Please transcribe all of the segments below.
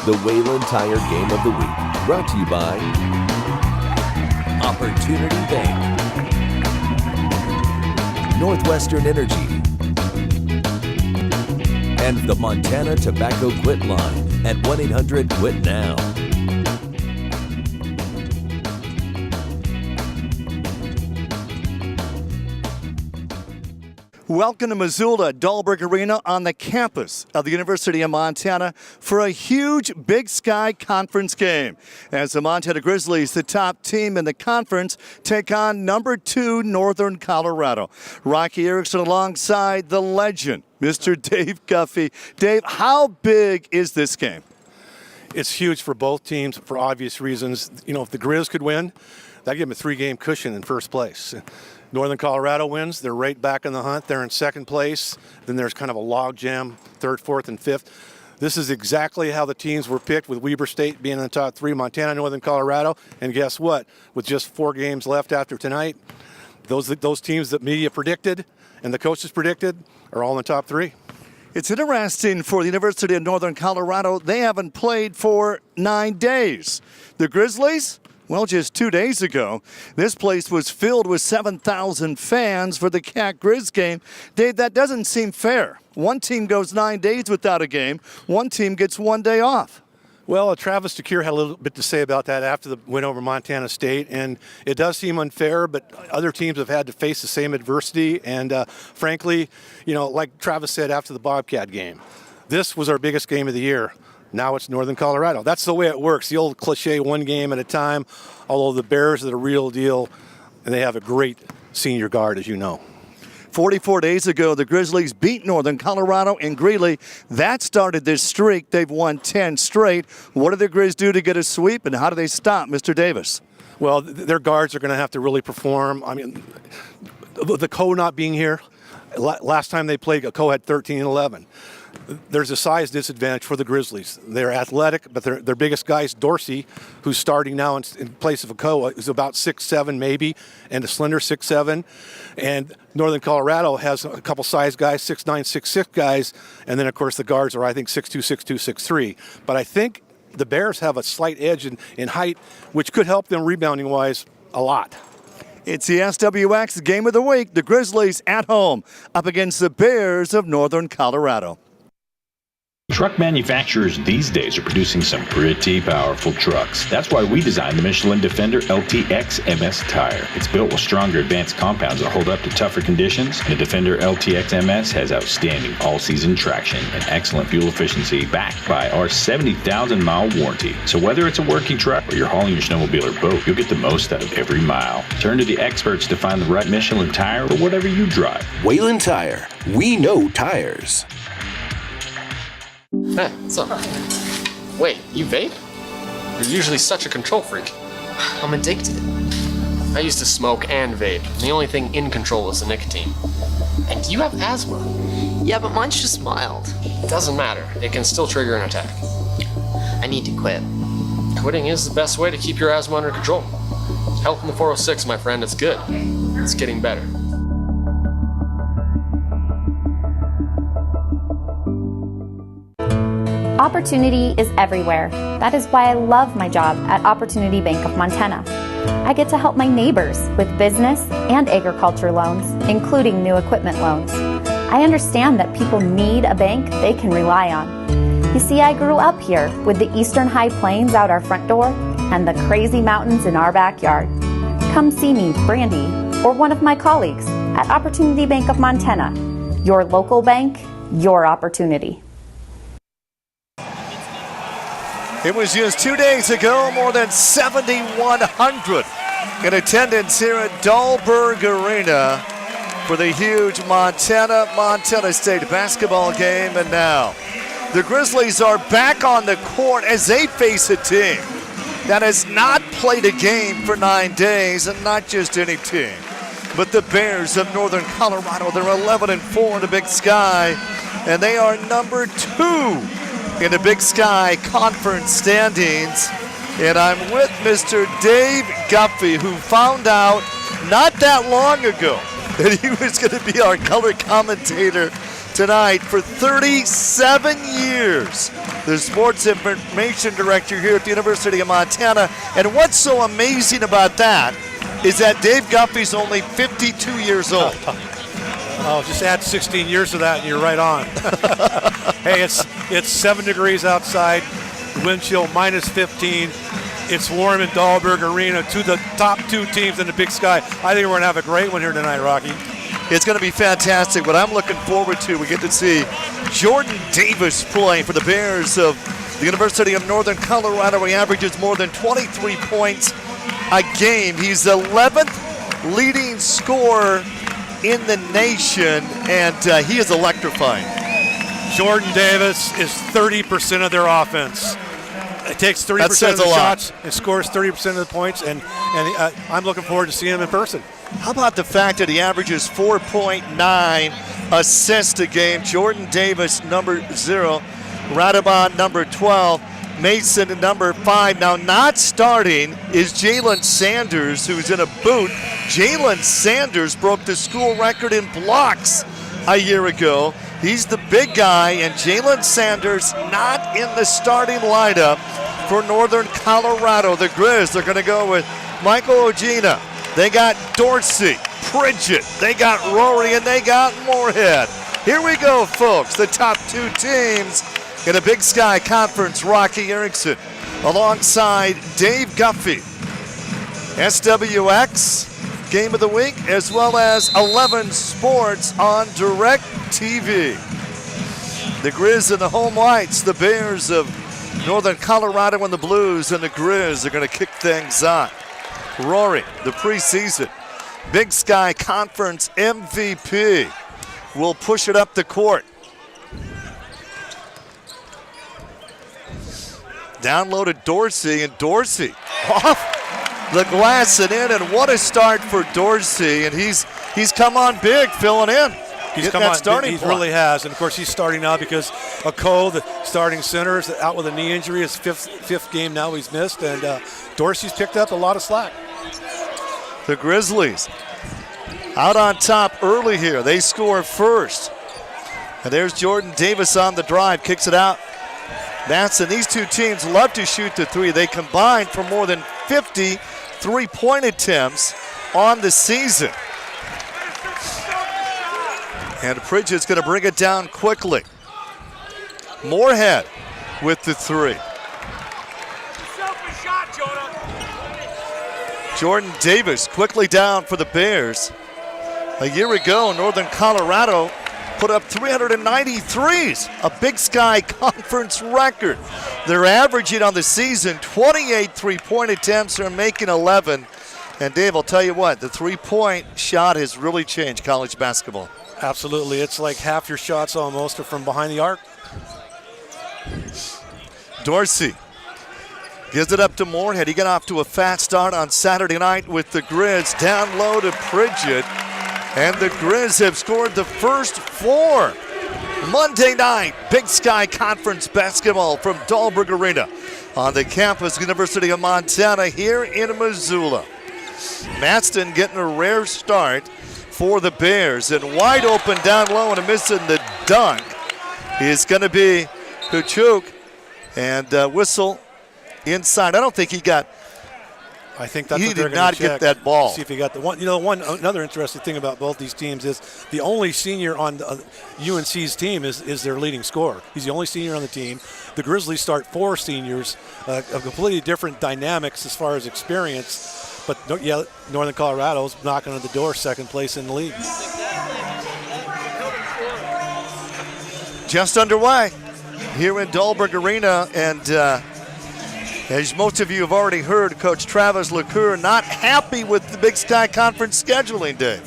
the Wayland Tire Game of the Week, brought to you by Opportunity Bank, Northwestern Energy, and the Montana Tobacco Quit Line at 1-800-QUIT-NOW. Welcome to Missoula Dahlberg Arena on the campus of the University of Montana for a huge Big Sky Conference game. As the Montana Grizzlies, the top team in the conference, take on number 2 Northern Colorado. Rocky Erickson alongside the legend, Mr. Dave Guffey. Dave, how big is this game? It's huge for both teams for obvious reasons. You know, if the Grizz could win, that'd give them a 3-game cushion in first place. Northern Colorado wins, they're right back in the hunt. They're in second place. Then there's kind of a log jam, third, fourth, and fifth. This is exactly how the teams were picked, with Weber State being in the top 3, Montana, Northern Colorado. And guess what? With just 4 games left after tonight, those teams that media predicted and the coaches predicted are all in the top 3. It's interesting for the University of Northern Colorado. They haven't played for 9 days. The Grizzlies? Well, just 2 days ago, this place was filled with 7,000 fans for the Cat Grizz game. Dave, that doesn't seem fair. One team goes 9 days without a game. One team gets 1 day off. Well, Travis DeCuire had a little bit to say about that after the win over Montana State, and it does seem unfair, but other teams have had to face the same adversity, and frankly, you know, like Travis said after the Bobcat game, this was our biggest game of the year. Now it's Northern Colorado. That's the way it works, the old cliche, 1 game at a time, although the Bears are the real deal, and they have a great senior guard, as you know. 44 days ago, the Grizzlies beat Northern Colorado in Greeley. That started this streak. They've won 10 straight. What do the Grizz do to get a sweep, and how do they stop Mr. Davis? Well, their guards are going to have to really perform. I mean, the Co not being here, last time they played, Co had 13 and 11. There's a size disadvantage for the Grizzlies. They're athletic, but their biggest guy is Dorsey, who's starting now in place of Akoa, who's about 6'7" maybe, and a slender 6'7". And Northern Colorado has a couple size guys, 6'9", 6'6" guys, and then, of course, the guards are, I think, 6'2", 6'2", 6'3". But I think the Bears have a slight edge in height, which could help them rebounding-wise a lot. It's the SWX Game of the Week. The Grizzlies at home up against the Bears of Northern Colorado. Truck manufacturers these days are producing some pretty powerful trucks. That's why we designed the Michelin Defender LTX MS tire. It's built with stronger advanced compounds that hold up to tougher conditions. The Defender LTX MS has outstanding all-season traction and excellent fuel efficiency, backed by our 70,000-mile warranty. So whether it's a working truck or you're hauling your snowmobile or boat, you'll get the most out of every mile. Turn to the experts to find the right Michelin tire for whatever you drive. Wayland Tire. We know tires. Hey, what's up? Wait, you vape? You're usually such a control freak. I'm addicted. I used to smoke and vape, and the only thing in control was the nicotine. And you have asthma. Yeah, but mine's just mild. It doesn't matter. It can still trigger an attack. I need to quit. Quitting is the best way to keep your asthma under control. Help in the 406, my friend. It's good. It's getting better. Opportunity is everywhere. That is why I love my job at Opportunity Bank of Montana. I get to help my neighbors with business and agriculture loans, including new equipment loans. I understand that people need a bank they can rely on. You see, I grew up here with the Eastern High Plains out our front door and the crazy mountains in our backyard. Come see me, Brandy, or one of my colleagues at Opportunity Bank of Montana. Your local bank, your opportunity. It was just 2 days ago, more than 7,100 in attendance here at Dahlberg Arena for the huge Montana State basketball game. And now the Grizzlies are back on the court as they face a team that has not played a game for 9 days, and not just any team, but the Bears of Northern Colorado. They're 11-4 in the Big Sky, and they are number 2 in the Big Sky Conference standings. And I'm with Mr. Dave Guffey, who found out not that long ago that he was going to be our color commentator tonight for 37 years. the sports information director here at the University of Montana. And what's so amazing about that is that Dave Guffey's only 52 years old. Oh, just add 16 years to that and you're right on. Hey, it's 7 degrees outside, wind chill minus 15. It's warm in Dahlberg Arena. The top 2 teams in the Big Sky. I think we're going to have a great one here tonight, Rocky. It's going to be fantastic. What I'm looking forward to, we get to see Jordan Davis play for the Bears of the University of Northern Colorado. He averages more than 23 points a game. He's 11th leading scorer in the nation, and he is electrifying. Jordan Davis is 30% of their offense. It takes 30% of the shots and scores 30% of the points, and I'm looking forward to seeing him in person. How about the fact that he averages 4.9 assists a game? Jordan Davis, number 0. Radabon, number 12. Mason, number 5. Now, not starting is Jalen Sanders, who's in a boot. Jalen Sanders broke the school record in blocks a year ago. He's the big guy, and Jalen Sanders not in the starting lineup for Northern Colorado. The Grizz, they're going to go with Michael Ojina. They got Dorsey, Pridgett, they got Rory, and they got Moorhead. Here we go, folks. The top 2 teams in a Big Sky Conference. Rocky Erickson alongside Dave Guffey. SWX Game of the Week, as well as 11 Sports on DirecTV. The Grizz and the home whites, the Bears of Northern Colorado and the Blues, and the Grizz are going to kick things on. Rory, the preseason Big Sky Conference MVP, will push it up the court. Downloaded Dorsey, and Dorsey off the glass and in, and what a start for Dorsey, and he's come on big, filling in. He's come on, he really has, and of course he's starting now because Ako, the starting center, is out with a knee injury. His fifth game now he's missed, and Dorsey's picked up a lot of slack. The Grizzlies out on top early here. They score first, and there's Jordan Davis on the drive, kicks it out. Matson, these 2 teams love to shoot the 3. They combined for more than 50 3-point attempts on the season. And Pridgett's going to bring it down quickly. Moorhead with the 3. Jordan Davis quickly down for the Bears. A year ago, Northern Colorado put up 393s, a Big Sky Conference record. They're averaging on the season 28 3-point attempts. They're making 11. And Dave, I'll tell you what, the 3-point shot has really changed college basketball. Absolutely. It's like half your shots almost are from behind the arc. Dorsey gives it up to Moorhead. He got off to a fast start on Saturday night with the Grizz. Down low to Pridgett. And the Grizz have scored the first 4. Monday night, Big Sky Conference basketball from Dahlberg Arena on the campus, University of Montana here in Missoula. Maston getting a rare start for the Bears, and wide open down low and missing the dunk is going to be Kuchuk, and whistle inside. I don't think he got. I think that's he what they're did not check, get that ball. See if he got the one. Another interesting thing about both these teams is the only senior on UNC's team is their leading scorer. He's the only senior on the team. The Grizzlies start 4 seniors, of completely different dynamics as far as experience. But yeah, Northern Colorado's knocking on the door, second place in the league. Just underway here in Dahlberg Arena, and as most of you have already heard, Coach Travis LaCour not happy with the Big Sky Conference scheduling day.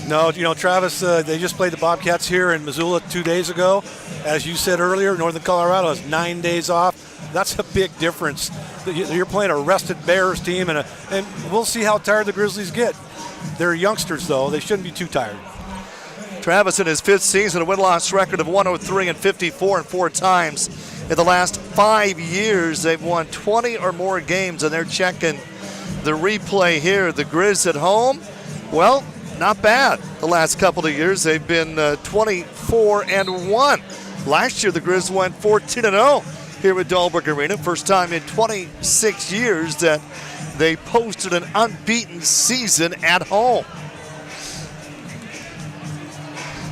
No, Travis, they just played the Bobcats here in Missoula 2 days ago. As you said earlier, Northern Colorado has 9 days off. That's a big difference. You're playing a rested Bears team, and we'll see how tired the Grizzlies get. They're youngsters, though. They shouldn't be too tired. Travis in his 5th season, a win-loss record of 103 and 54 and 4 times. In the last 5 years, they've won 20 or more games, and they're checking the replay here. The Grizz at home, well, not bad. The last couple of years, they've been 24 and 1. Last year, the Grizz went 14 and 0 here at Dahlberg Arena. First time in 26 years that they posted an unbeaten season at home.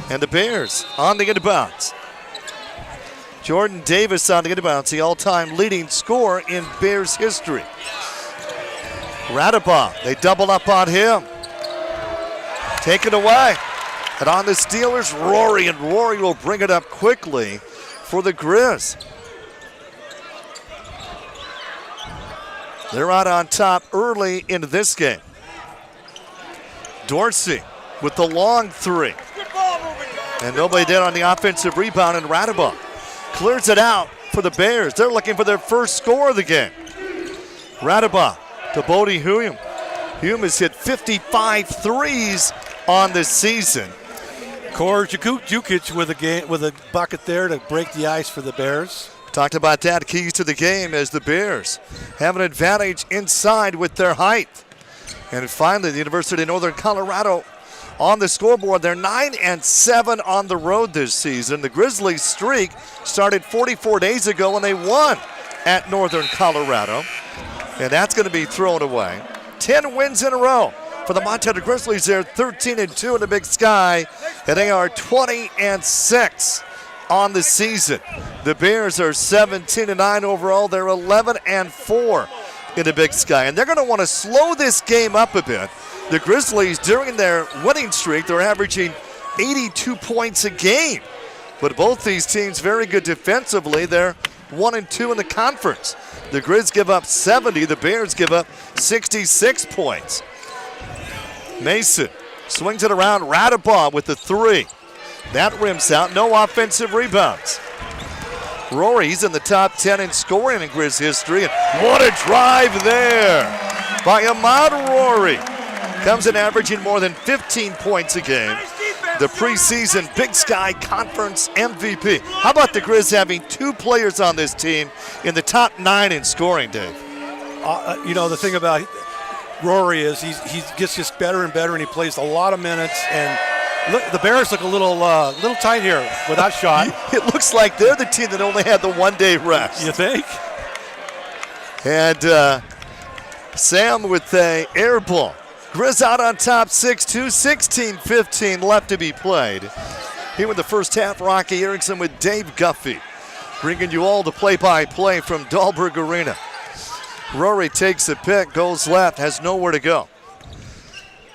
And the Bears on the inbounds. Jordan Davis on the inbounds, the all-time leading scorer in Bears history. Radabaugh, they double up on him. Take it away. And on the Steelers, Rory, and Rory will bring it up quickly for the Grizz. They're out on top early in this game. Dorsey with the long three. And nobody did on the offensive rebound, and Radabaugh clears it out for the Bears. They're looking for their first score of the game. Radabaugh to Bodie Hume. Hume has hit 55 threes on the season. Kor Jukic with a bucket there to break the ice for the Bears. Talked about that, keys to the game as the Bears have an advantage inside with their height. And finally, the University of Northern Colorado on the scoreboard. They're 9-7 on the road this season. The Grizzlies streak started 44 days ago when they won at Northern Colorado. And that's going to be thrown away. 10 wins in a row for the Montana Grizzlies. They're 13-2 in the Big Sky, and they are 20-6 on the season. The Bears are 17-9 overall. They're 11-4 in the Big Sky, and they're going to want to slow this game up a bit. The Grizzlies, during their winning streak, they're averaging 82 points a game. But both these teams very good defensively. They're 1-2 in the conference. The Grizz give up 70. The Bears give up 66 points. Mason swings it around. Radabaugh with the three. That rims out. No offensive rebounds. Rory, he's in the top 10 in scoring in Grizz history. And what a drive there by Ahmaad Rory. Comes in averaging more than 15 points a game. The preseason Big Sky Conference MVP. How about the Grizz having two players on this team in the top 9 in scoring, Dave? The thing about Rory is he gets just better and better, and he plays a lot of minutes. And look, the Bears look a little tight here with that shot. It looks like they're the team that only had the one-day rest. You think? And Sam with a air ball. Grizz out on top 6-2, 16-15 left to be played. Here in the first half, Rocky Erickson with Dave Guffey, bringing you all the play-by-play from Dahlberg Arena. Rory takes a pick, goes left, has nowhere to go.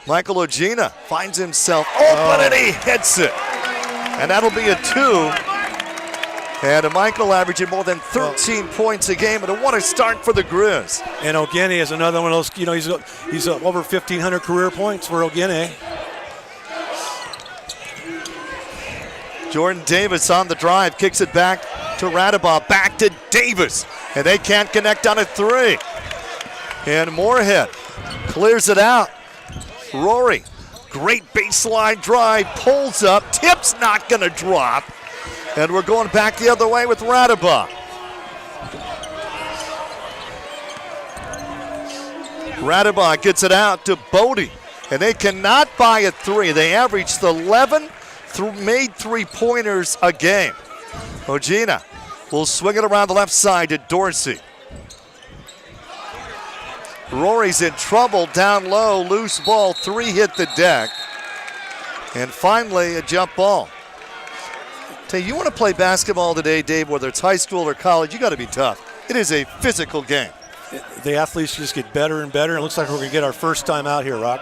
Michael Ojina finds himself open and he hits it. And that'll be a 2. And Michael averaging more than 13 points a game, and what a start for the Grizz. And Ogene is another one of those, he's over 1,500 career points for Ogene. Jordan Davis on the drive, kicks it back to Radabaugh, back to Davis, and they can't connect on a three. And Moorhead clears it out. Rory, great baseline drive, pulls up, tip's not gonna drop. And we're going back the other way with Radabaugh. Radabaugh gets it out to Bodie, and they cannot buy a three. They averaged 11 made three-pointers a game. Ojina will swing it around the left side to Dorsey. Rory's in trouble down low, loose ball, three hit the deck. And finally, a jump ball. Tell you want to play basketball today, Dave, whether it's high school or college, you got to be tough. It is a physical game. The athletes just get better and better. It looks like we're going to get our first time out here, Rock.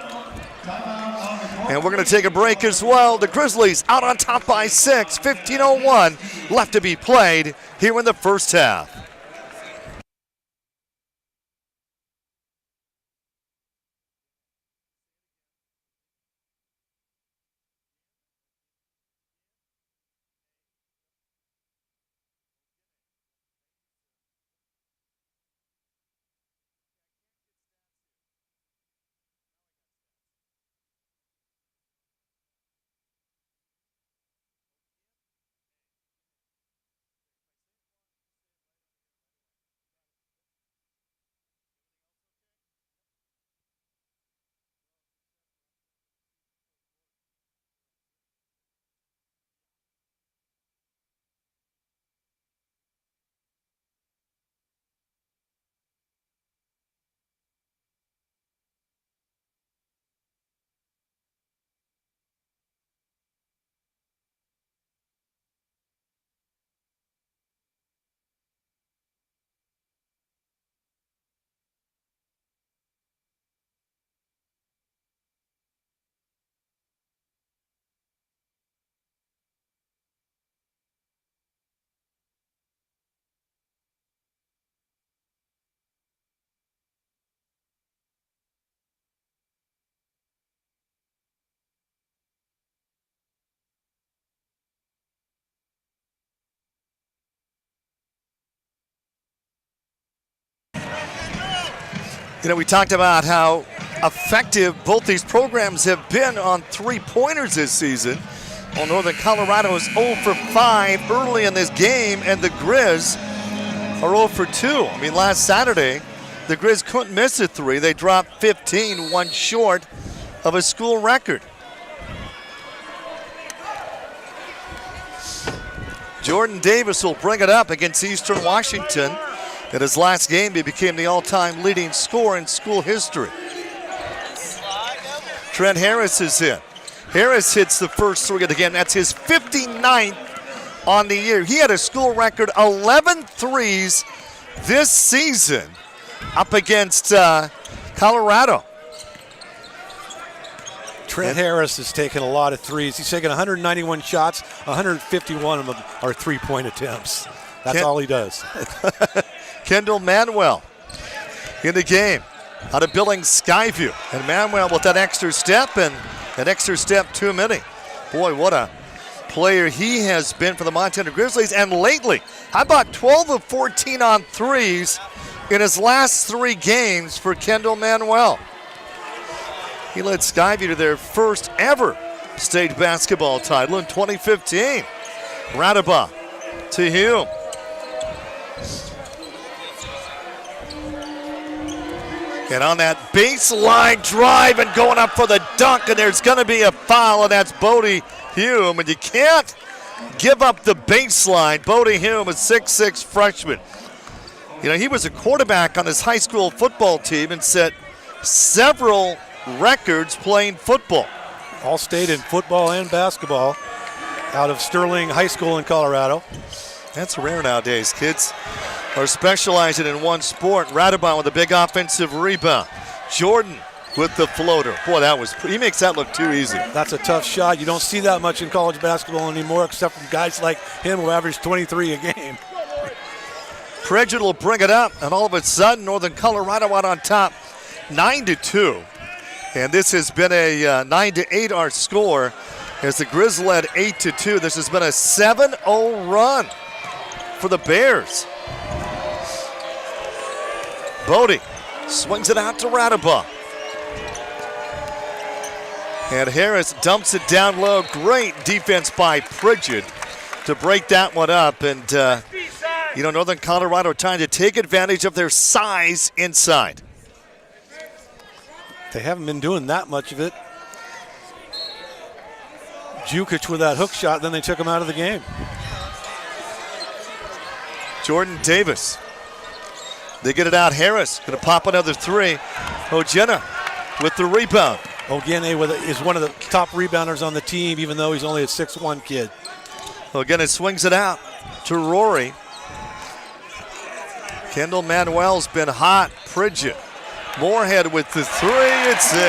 And we're going to take a break as well. The Grizzlies out on top by 6, 15:01 left to be played here in the first half. We talked about how effective both these programs have been on three-pointers this season. Well, Northern Colorado is 0 for 5 early in this game, and the Grizz are 0 for 2. I mean, last Saturday, the Grizz couldn't miss a three. They dropped 15, one short of a school record. Jordan Davis will bring it up against Eastern Washington. In his last game, he became the all-time leading scorer in school history. Trent Harris is in. Harris hits the first three of the game. That's his 59th on the year. He had a school record 11 threes this season up against Colorado. Trent Harris has taken a lot of threes. He's taken 191 shots, 151 of them are three-point attempts. That's all he does. Kendall Manuel in the game out of Billings Skyview. And Manuel with that extra step, and an extra step too many. Boy, what a player he has been for the Montana Grizzlies. And lately, how about 12 of 14 on threes in his last 3 games for Kendall Manuel? He led Skyview to their first ever state basketball title in 2015. Radaba to Hume. And on that baseline drive and going up for the dunk, and there's going to be a foul, and that's Bodie Hume. And you can't give up the baseline. Bodie Hume, a 6'6" freshman. He was a quarterback on his high school football team and set several records playing football. All-state in football and basketball out of Sterling High School in Colorado. That's rare nowadays. Kids are specializing in one sport. Radabon with a big offensive rebound. Jordan with the floater. Boy, he makes that look too easy. That's a tough shot. You don't see that much in college basketball anymore, except from guys like him who average 23 a game. Pridgett will bring it up, and all of a sudden, Northern Colorado out on top, 9-2. And this has been a 9-8 our score as the Grizz led 8-2. This has been a 7-0 run for the Bears. Bodie swings it out to Radaba. And Harris dumps it down low. Great defense by Pridgett to break that one up. And, Northern Colorado trying to take advantage of their size inside. They haven't been doing that much of it. Jukic with that hook shot, then they took him out of the game. Jordan Davis. They get it out. Harris going to pop another three. Ojena with the rebound. Ogene is one of the top rebounders on the team, even though he's only a 6'1" kid. Ogene swings it out to Rory. Kendall Manuel's been hot. Pridgett. Moorhead with the three. It's in.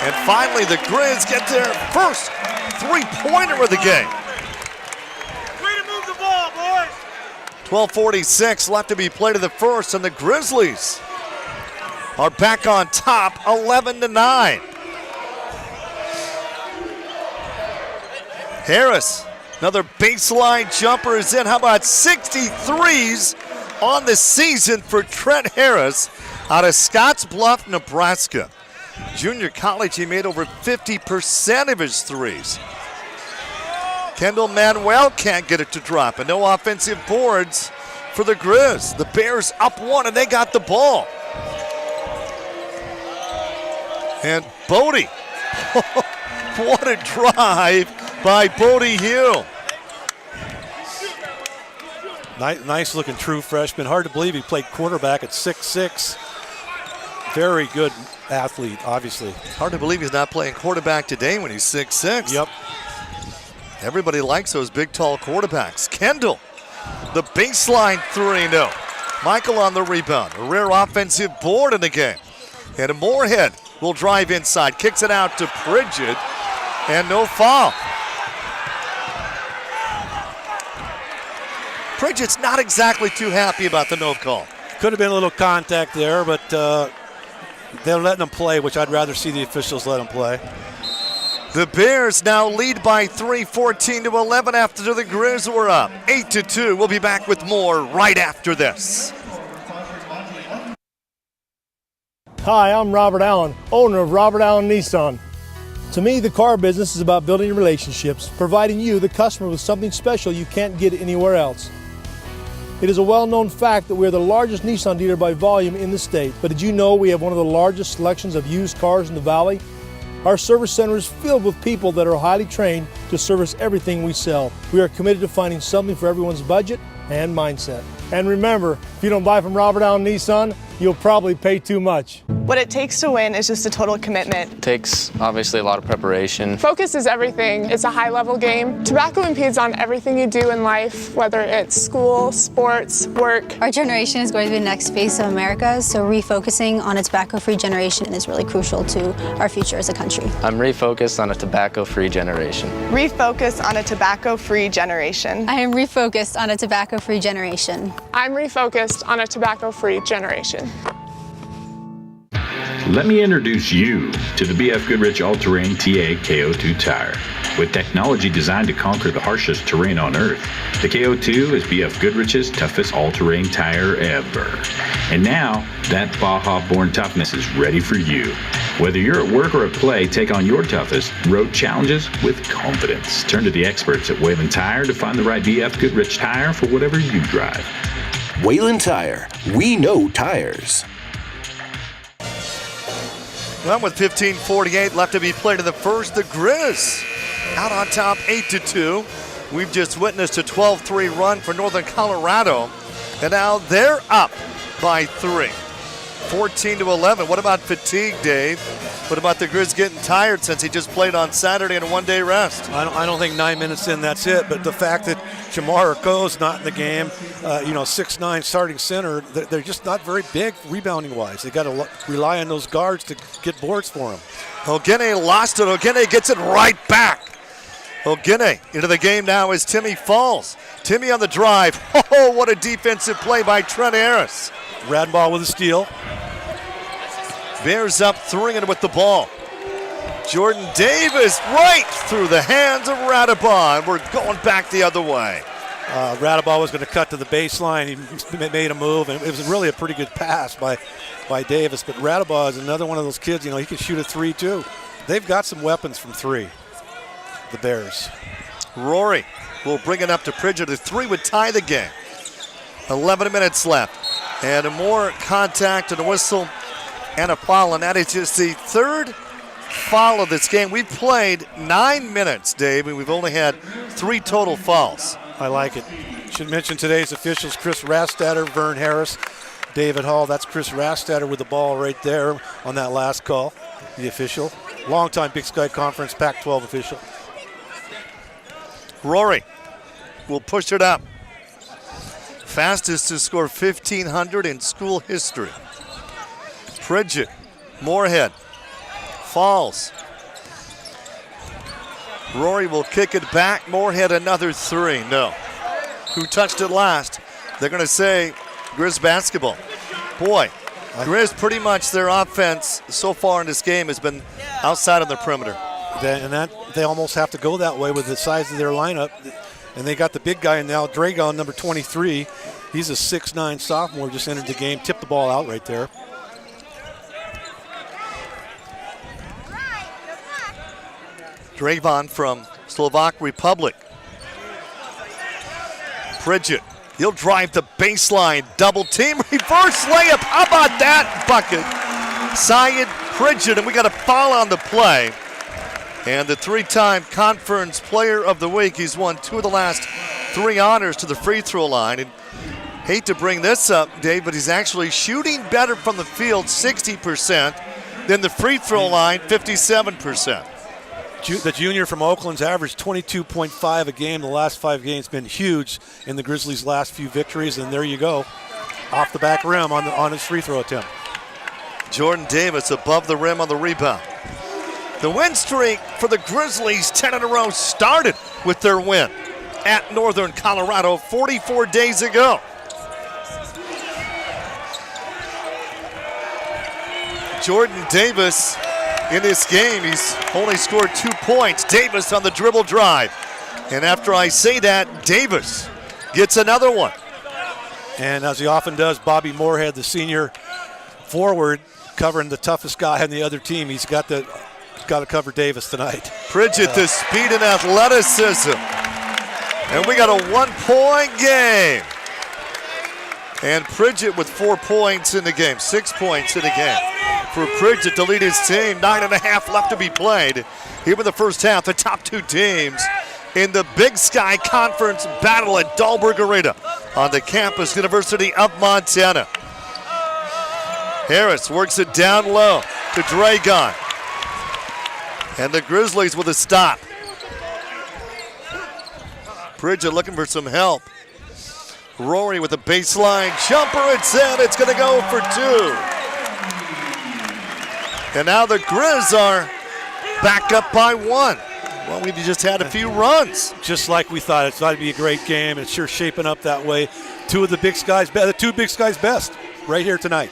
And finally, the Grizz get their first three-pointer of the game. Way to move the ball, boys. 12:46 left to be played in the first, and the Grizzlies are back on top, 11-9. Harris, another baseline jumper is in. How about 63s on the season for Trent Harris out of Scotts Bluff, Nebraska. Junior college, he made over 50% of his threes. Kendall Manuel can't get it to drop, and no offensive boards for the Grizz. The Bears up one, and they got the ball. And Bodie, what a drive by Bodie Hume. Nice looking true freshman. Hard to believe he played quarterback at 6'6". Very good athlete, obviously. Hard to believe he's not playing quarterback today when he's 6'6". Yep. Everybody likes those big, tall quarterbacks. Kendall, the baseline three, no. Michael on the rebound. A rare offensive board in the game. And Moorhead will drive inside. Kicks it out to Pridgett. And no foul. Pridgett's not exactly too happy about the no call. Could have been a little contact there, but they're letting him play, which I'd rather see the officials let him play. The Bears now lead by 3, 14-11 after the Grizz were up. 8-2. We'll be back with more right after this. Hi, I'm Robert Allen, owner of Robert Allen Nissan. To me, the car business is about building relationships, providing you, the customer, with something special you can't get anywhere else. It is a well-known fact that we are the largest Nissan dealer by volume in the state, but did you know we have one of the largest selections of used cars in the valley? Our service center is filled with people that are highly trained to service everything we sell. We are committed to finding something for everyone's budget and mindset. And remember, if you don't buy from Robert Allen Nissan, you'll probably pay too much. What it takes to win is just a total commitment. It takes, obviously, a lot of preparation. Focus is everything. It's a high-level game. Tobacco impedes on everything you do in life, whether it's school, sports, work. Our generation is going to be the next face of America, so refocusing on a tobacco-free generation is really crucial to our future as a country. I'm refocused on a tobacco-free generation. Refocus on a tobacco-free generation. I am refocused on a tobacco-free generation. I'm refocused on a tobacco-free generation. Let me introduce you to the BF Goodrich All-Terrain TA KO2 tire. With technology designed to conquer the harshest terrain on Earth, the KO2 is BF Goodrich's toughest all-terrain tire ever. And now, that Baja-born toughness is ready for you. Whether you're at work or at play, take on your toughest road challenges with confidence. Turn to the experts at Wayland Tire to find the right BF Goodrich tire for whatever you drive. Wayland Tire. We know tires. Well, with 15:48 left to be played in the first, the Grizz out on top 8-2. We've just witnessed a 12-3 run for Northern Colorado, and now they're up by 3. 14-11. What about fatigue, Dave? What about the Grizz getting tired since he just played on Saturday in a one-day rest? I don't think 9 minutes in, that's it. But the fact that Jamar Coe's not in the game, 6'9" starting center, they're just not very big rebounding-wise. They got to rely on those guards to get boards for them. Ogene lost it. Ogene gets it right back. Ogene into the game now is Timmy Falls. Timmy on the drive. Oh, what a defensive play by Trent Harris. Radball with a steal. Bears up 3 and with the ball. Jordan Davis right through the hands of Radabah, and we're going back the other way. Radabah was going to cut to the baseline. He made a move, and it was really a pretty good pass by Davis. But Radabah is another one of those kids, he can shoot a 3 too. They've got some weapons from 3, the Bears. Rory will bring it up to Pridgeott. The 3 would tie the game. 11 minutes left. And more contact and a whistle and a foul, and that is just the 3rd foul of this game. We've played 9 minutes, Dave, and we've only had 3 total fouls. I like it. Should mention today's officials: Chris Rastatter, Vern Harris, David Hall. That's Chris Rastatter with the ball right there on that last call, the official. Longtime Big Sky Conference Pac-12 official. Rory will push it up. Fastest to score 1,500 in school history. Pridgeott, Moorhead, Falls. Rory will kick it back. Moorhead another 3. No. Who touched it last? They're going to say Grizz basketball. Boy, Grizz pretty much their offense so far in this game has been outside on the perimeter. They almost have to go that way with the size of their lineup. And they got the big guy now, Dragon, number 23. He's a 6'9" sophomore, just entered the game, tipped the ball out right there. Dragon from Slovak Republic. Pridgeott, he'll drive the baseline, double team, reverse layup. How about that bucket? Syed Pridgeott, and we got a foul on the play. And the 3-time Conference Player of the Week. He's won 2 of the last 3 honors to the free throw line. And hate to bring this up, Dave, but he's actually shooting better from the field, 60%, than the free throw line, 57%. The junior from Oakland's averaged 22.5 a game the last 5 games. Been huge in the Grizzlies' last few victories, and there you go, off the back rim on his free throw attempt. Jordan Davis above the rim on the rebound. The win streak for the Grizzlies, 10 in a row, started with their win at Northern Colorado 44 days ago. Jordan Davis in this game, he's only scored 2 points. Davis on the dribble drive. And after I say that, Davis gets another one. And as he often does, Bobby Moorhead, the senior forward, covering the toughest guy on the other team. He's got to cover Davis tonight. Pridgett, the speed and athleticism. And we got a 1-point game. And Pridgett with 4 points in the game, 6 points in the game. For Pridgett to lead his team, 9.5 left to be played. Here in the first half, the top 2 teams in the Big Sky Conference battle at Dahlberg Arena on the campus, University of Montana. Harris works it down low to Dragon. And the Grizzlies with a stop. Pridgett looking for some help. Rory with a baseline jumper. It's in. It's going to go for 2. And now the Grizz are back up by 1. Well, we just had a few runs. Just like we thought. It's going to be a great game. It's sure shaping up that way. The 2 Big Sky's best right here tonight.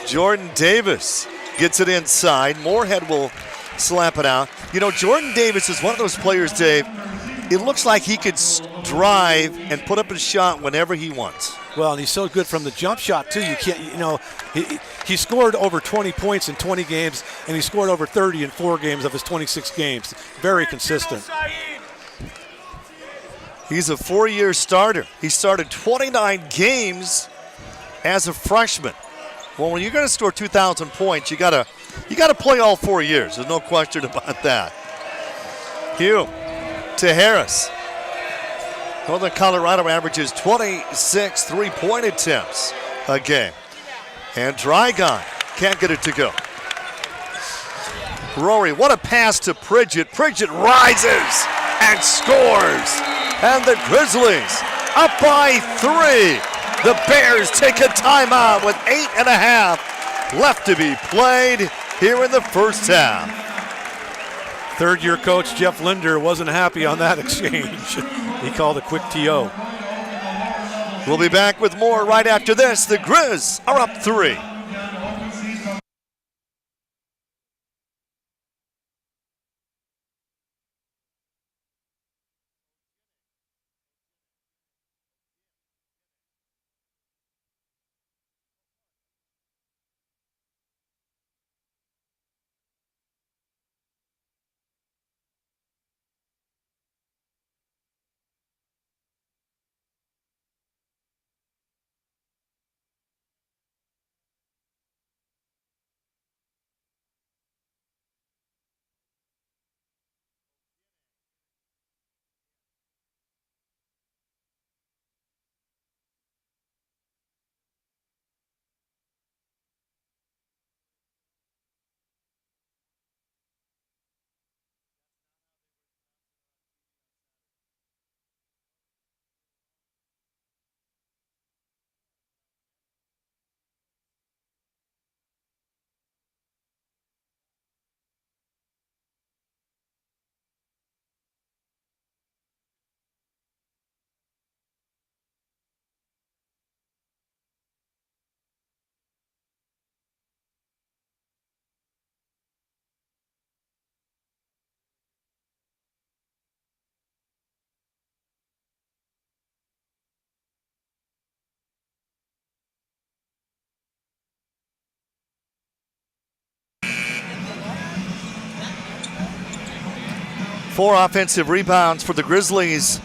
Jordan Davis gets it inside. Moorhead will slap it out. You know, Jordan Davis is one of those players, Dave, it looks like he could drive and put up a shot whenever he wants. Well, and he's so good from the jump shot, too. You can't, he scored over 20 points in 20 games, and he scored over 30 in 4 games of his 26 games. Very consistent. He's a 4-year starter. He started 29 games as a freshman. Well, when you're going to score 2,000 points, you gotta play all 4 years. There's no question about that. Hugh to Harris. Northern Colorado averages 26 3-point attempts a game. And Dragon can't get it to go. Rory, what a pass to Pridgett. Pridgett rises and scores. And the Grizzlies up by 3. The Bears take a timeout with 8.5 left to be played here in the first half. Third-year coach Jeff Linder wasn't happy on that exchange. He called a quick TO. We'll be back with more right after this. The Grizz are up 3. Four offensive rebounds for the Grizzlies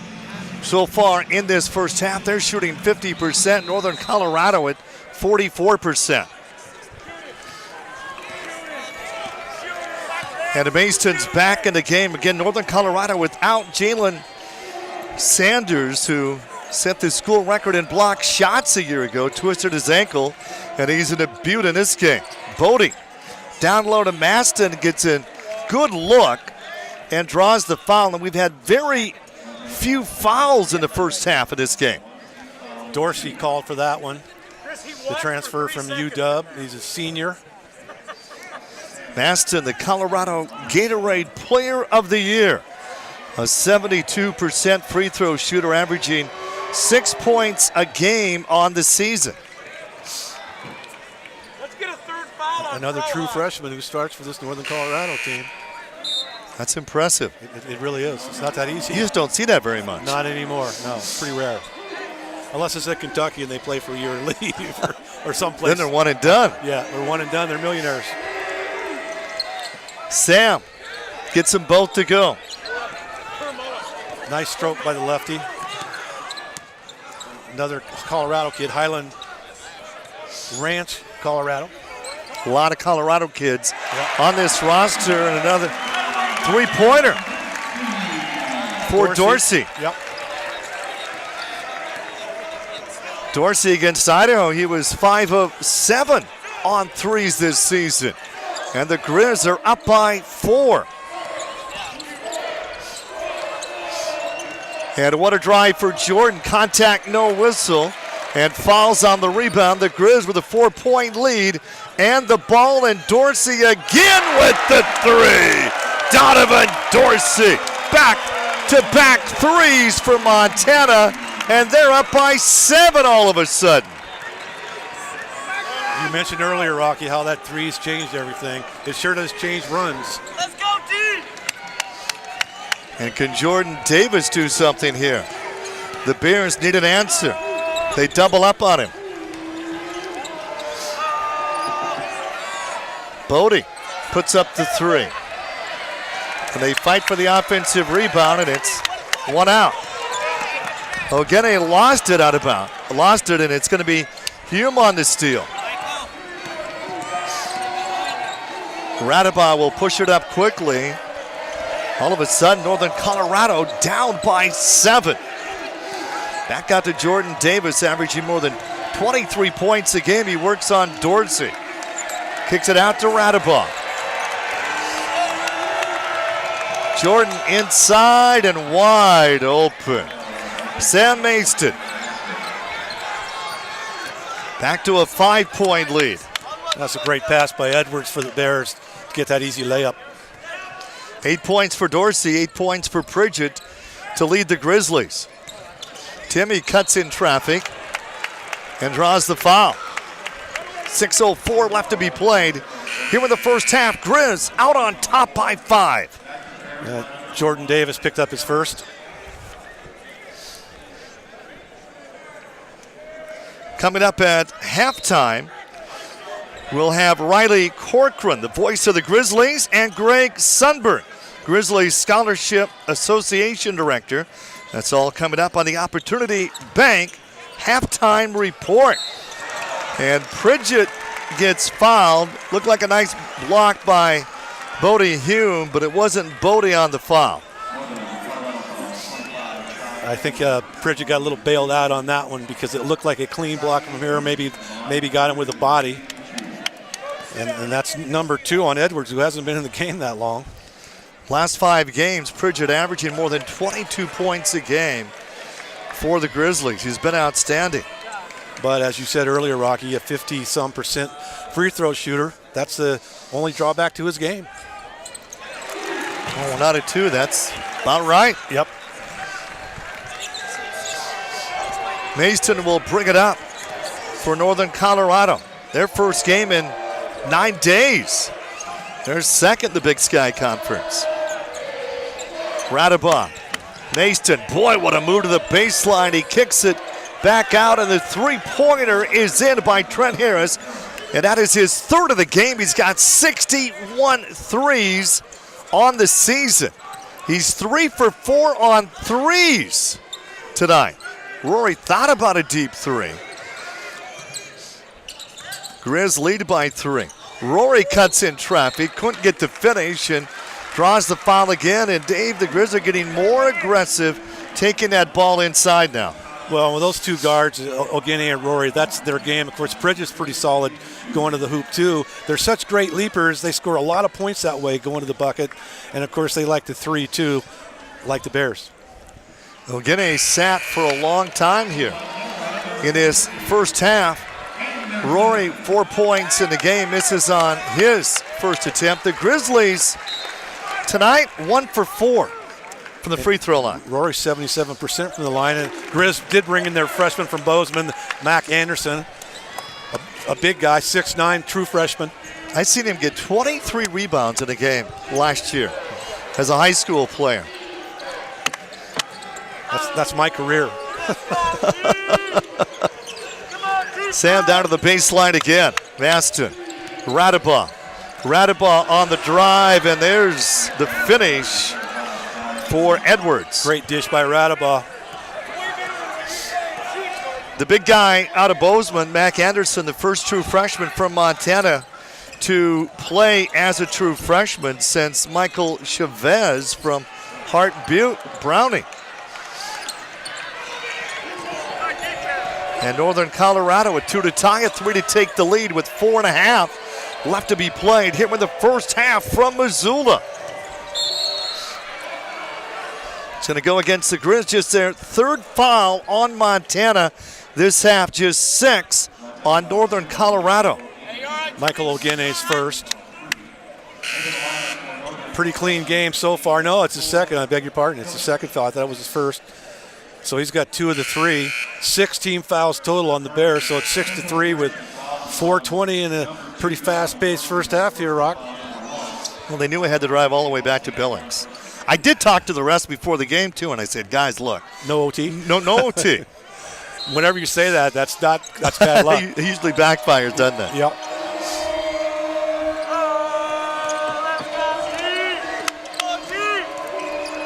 so far in this first half. They're shooting 50%. Northern Colorado at 44%. And Mason's back in the game. Again, Northern Colorado without Jalen Sanders, who set the school record in block shots a year ago, twisted his ankle, and he's in a beaut in this game. Bodie down low to Maston, gets a good look and draws the foul. And we've had very few fouls in the first half of this game. Dorsey called for that one. The transfer from UW. He's a senior. Maston, the Colorado Gatorade Player of the Year. A 72% free throw shooter, averaging 6 points a game on the season. Let's get a third foul on Another true freshman who starts for this Northern Colorado team. That's impressive. It really is. It's not that easy. You just don't see that very much. Not anymore. No, it's pretty rare. Unless it's at Kentucky and they play for a year and leave or someplace. Then they're one and done. Yeah, they're one and done. They're millionaires. Sam gets them both to go. Nice stroke by the lefty. Another Colorado kid, Highland Ranch, Colorado. A lot of Colorado kids on this roster, and another three-pointer for Dorsey. Yep. Dorsey against Idaho, he was 5 of 7 on threes this season. And the Grizz are up by 4. And what a drive for Jordan. Contact, no whistle. And fouls on the rebound. The Grizz with a 4-point lead. And the ball, and Dorsey again with the three. Donovan Dorsey. Back-to-back threes for Montana. And they're up by 7 all of a sudden. You mentioned earlier, Rocky, how that three's changed everything. It sure does change runs. Let's go, team! And can Jordan Davis do something here? The Bears need an answer. They double up on him. Bodie puts up the three. And they fight for the offensive rebound, and it's one out. Ogene lost it out of bounds. Lost it, and it's going to be Hume on the steal. Radaba will push it up quickly. All of a sudden, Northern Colorado down by 7. Back out to Jordan Davis, averaging more than 23 points a game. He works on Dorsey. Kicks it out to Radaba. Jordan inside and wide open. Sam Maeston. Back to a 5-point lead. That's a great pass by Edwards for the Bears to get that easy layup. 8 points for Dorsey, 8 points for Pridgett to lead the Grizzlies. Timmy cuts in traffic and draws the foul. 6:04 left to be played. Here in the first half, Grizz out on top by 5. Jordan Davis picked up his first. Coming up at halftime, we'll have Riley Corcoran, the voice of the Grizzlies, and Greg Sundberg, Grizzlies Scholarship Association Director. That's all coming up on the Opportunity Bank halftime report. And Pridgett gets fouled. Looked like a nice block by Bodie Hume, but it wasn't Bodie on the foul. I think Pridgett got a little bailed out on that one because it looked like a clean block from here. Maybe got him with a body. And that's number 2 on Edwards, who hasn't been in the game that long. Last 5 games, Pridgett averaging more than 22 points a game for the Grizzlies. He's been outstanding. But as you said earlier, Rocky, a 50-some% free throw shooter. That's the only drawback to his game. Oh, 1 out of 2, that's about right. Yep. Maeston will bring it up for Northern Colorado. Their first game in 9 days. They're second in the Big Sky Conference. Radaba. Maeston, boy, what a move to the baseline. He kicks it back out, and the three-pointer is in by Trent Harris. And that is his 3rd of the game. He's got 61 threes on the season. He's 3 for 4 on threes tonight. Rory thought about a deep 3. Grizz lead by 3. Rory cuts in traffic, couldn't get the finish, and draws the foul again. And Dave, the Grizz are getting more aggressive, taking that ball inside now. Well, with those 2 guards, Ogene and Rory, that's their game. Of course, Pridgett's pretty solid going to the hoop, too. They're such great leapers. They score a lot of points that way going to the bucket. And, of course, they like the 3, too, like the Bears. Ogene sat for a long time here in his first half. Rory, 4 points in the game, misses on his first attempt. The Grizzlies tonight, 1 for 4 from the free throw line. Rory 77% from the line. And Grizz did bring in their freshman from Bozeman, Mac Anderson, a big guy, 6'9", true freshman. I seen him get 23 rebounds in a game last year as a high school player. That's my career. Sam down to the baseline again. Maston, Radaba on the drive, and there's the finish for Edwards. Great dish by Radaba. The big guy out of Bozeman, Mac Anderson, the first true freshman from Montana to play as a true freshman since Michael Chavez from Hart Butte Browning. And Northern Colorado with 2 to tie it, 3 to take the lead with 4.5 left to be played. Here in the first half from Missoula. It's going to go against the Grizz, just their third foul on Montana this half, just 6 on Northern Colorado. Michael Ogene's first. Pretty clean game so far. No, it's his second. I beg your pardon. It's the second foul. I thought it was his first. So he's got 2 of the 3. 6 team fouls total on the Bears, so it's 6-3 with 4:20 in a pretty fast-paced first half here, Rock. Well, they knew I had to drive all the way back to Billings. I did talk to the rest before the game, too, and I said, guys, look. No OT? No OT. Whenever you say that, that's bad luck. It usually backfires, doesn't it? Yep.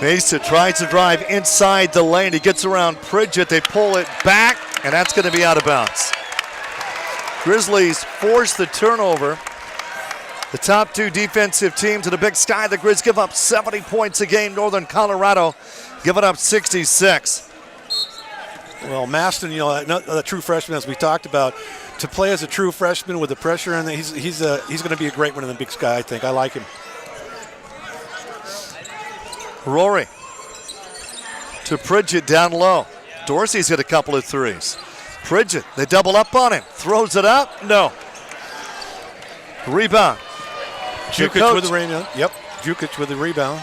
Mesa tries to drive inside the lane. He gets around Pridgett. They pull it back, and that's going to be out of bounds. Grizzlies force the turnover. The top 2 defensive teams in the Big Sky. The Grizz give up 70 points a game. Northern Colorado giving up 66. Well, Maston, a true freshman, as we talked about, to play as a true freshman with the pressure, and he's going to be a great one in the Big Sky, I think. I like him. Rory to Pridgett down low. Dorsey's hit a couple of threes. Pridgett, they double up on him. Throws it up. No. Rebound. Jukic with the rebound. Yep, Jukic with the rebound.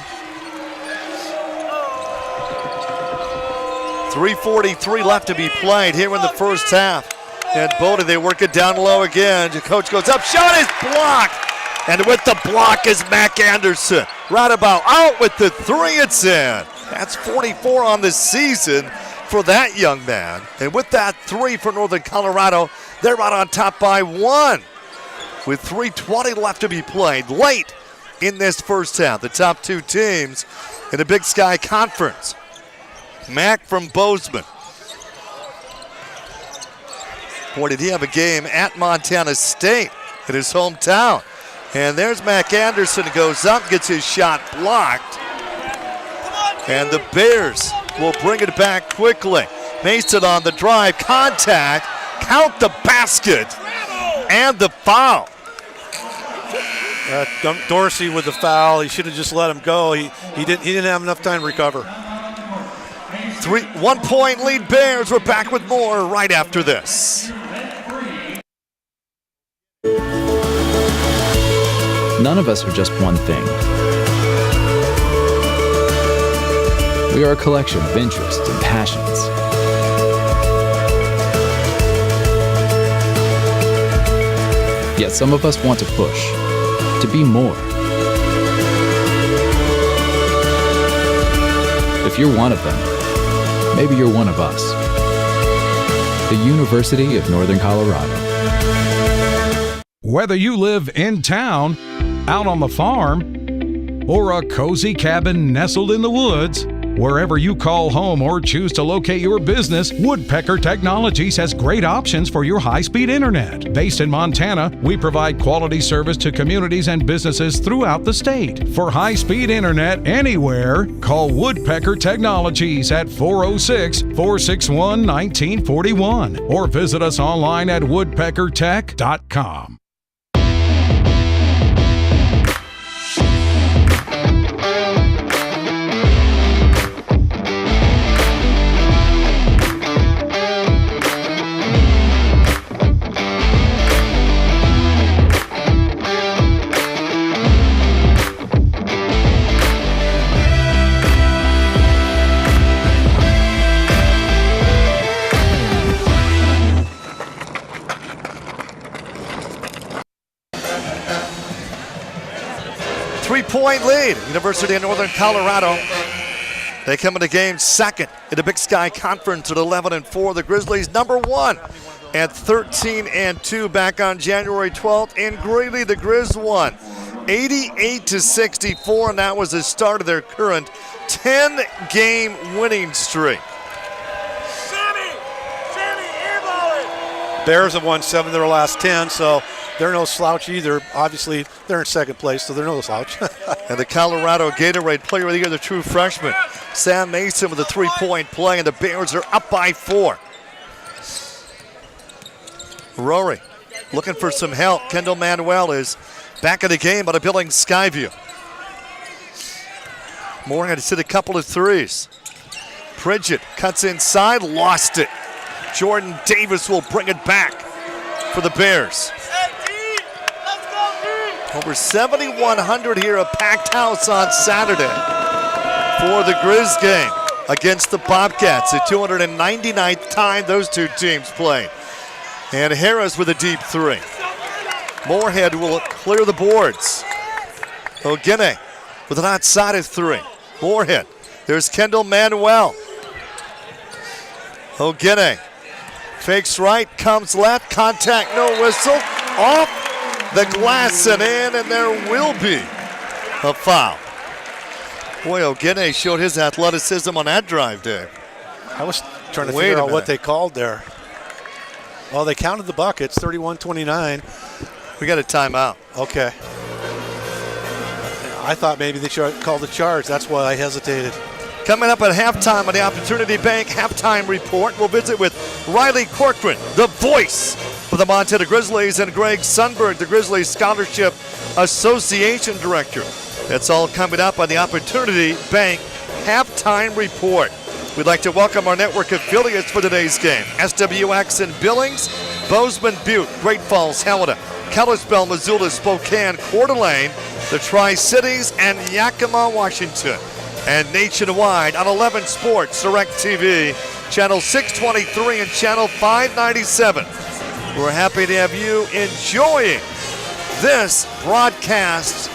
3:43 left to be played here in the first half. And Bodie, they work it down low again. The coach goes up. Shot is blocked. And with the block is Mac Anderson. Radabau out with the 3. It's in. That's 44 on the season for that young man. And with that 3 for Northern Colorado, they're out on top by 1. With 3:20 left to be played late in this first half. The top 2 teams in the Big Sky Conference. Mac from Bozeman. Boy, did he have a game at Montana State in his hometown. And there's Mac Anderson, goes up, gets his shot blocked. And the Bears will bring it back quickly. Mason on the drive, contact, count the basket, and the foul. Dorsey with the foul. He should have just let him go. He didn't have enough time to recover. 1 point lead Bears. We're back with more right after this. None of us are just one thing. We are a collection of interests and passions. Yet some of us want to push, to be more. If you're one of them, maybe you're one of us. The University of Northern Colorado. Whether you live in town, out on the farm, or a cozy cabin nestled in the woods, wherever you call home or choose to locate your business, Woodpecker Technologies has great options for your high-speed internet. Based in Montana, we provide quality service to communities and businesses throughout the state. For high-speed internet anywhere, call Woodpecker Technologies at 406-461-1941 or visit us online at woodpeckertech.com. Point lead, University of Northern Colorado. They come into game second in the Big Sky Conference at 11-4. The Grizzlies number 1 at 13-2 back on January 12th. In Greeley, the Grizz won 88-64, and that was the start of their current 10-game winning streak. Bears have won 7 of their last 10, so they're no slouch either. Obviously, they're in second place, so they're no slouch. And the Colorado Gatorade Player of the Year, the true freshman, Sam Mason with a 3-point play, and the Bears are up by 4. Rory looking for some help. Kendall Manuel is back in the game out of Billings Skyview. Moorhead has hit a couple of threes. Pridgett cuts inside, lost it. Jordan Davis will bring it back for the Bears. Over 7,100 here, a packed house on Saturday for the Grizz game against the Bobcats. The 299th time those two teams played. And Harris with a deep 3. Moorhead will clear the boards. Ogene with an outside of 3. Moorhead. There's Kendall Manuel. Ogene fakes right, comes left, contact, no whistle. Off the glass and in, and there will be a foul. Boy, Ogene showed his athleticism on that drive, Dave. I was trying to figure out what they called there. Well, they counted the buckets, 31-29. We got a timeout. Okay. I thought maybe they should call the charge. That's why I hesitated. Coming up at halftime on the Opportunity Bank Halftime Report, we'll visit with Riley Corcoran, the voice for the Montana Grizzlies, and Greg Sundberg, the Grizzlies Scholarship Association Director. That's all coming up on the Opportunity Bank Halftime Report. We'd like to welcome our network affiliates for today's game. SWX in Billings, Bozeman, Butte, Great Falls, Helena, Kalispell, Missoula, Spokane, Coeur d'Alene, the Tri-Cities, and Yakima, Washington. And nationwide on 11 Sports, Direct TV, Channel 623 and Channel 597. We're happy to have you enjoying this broadcast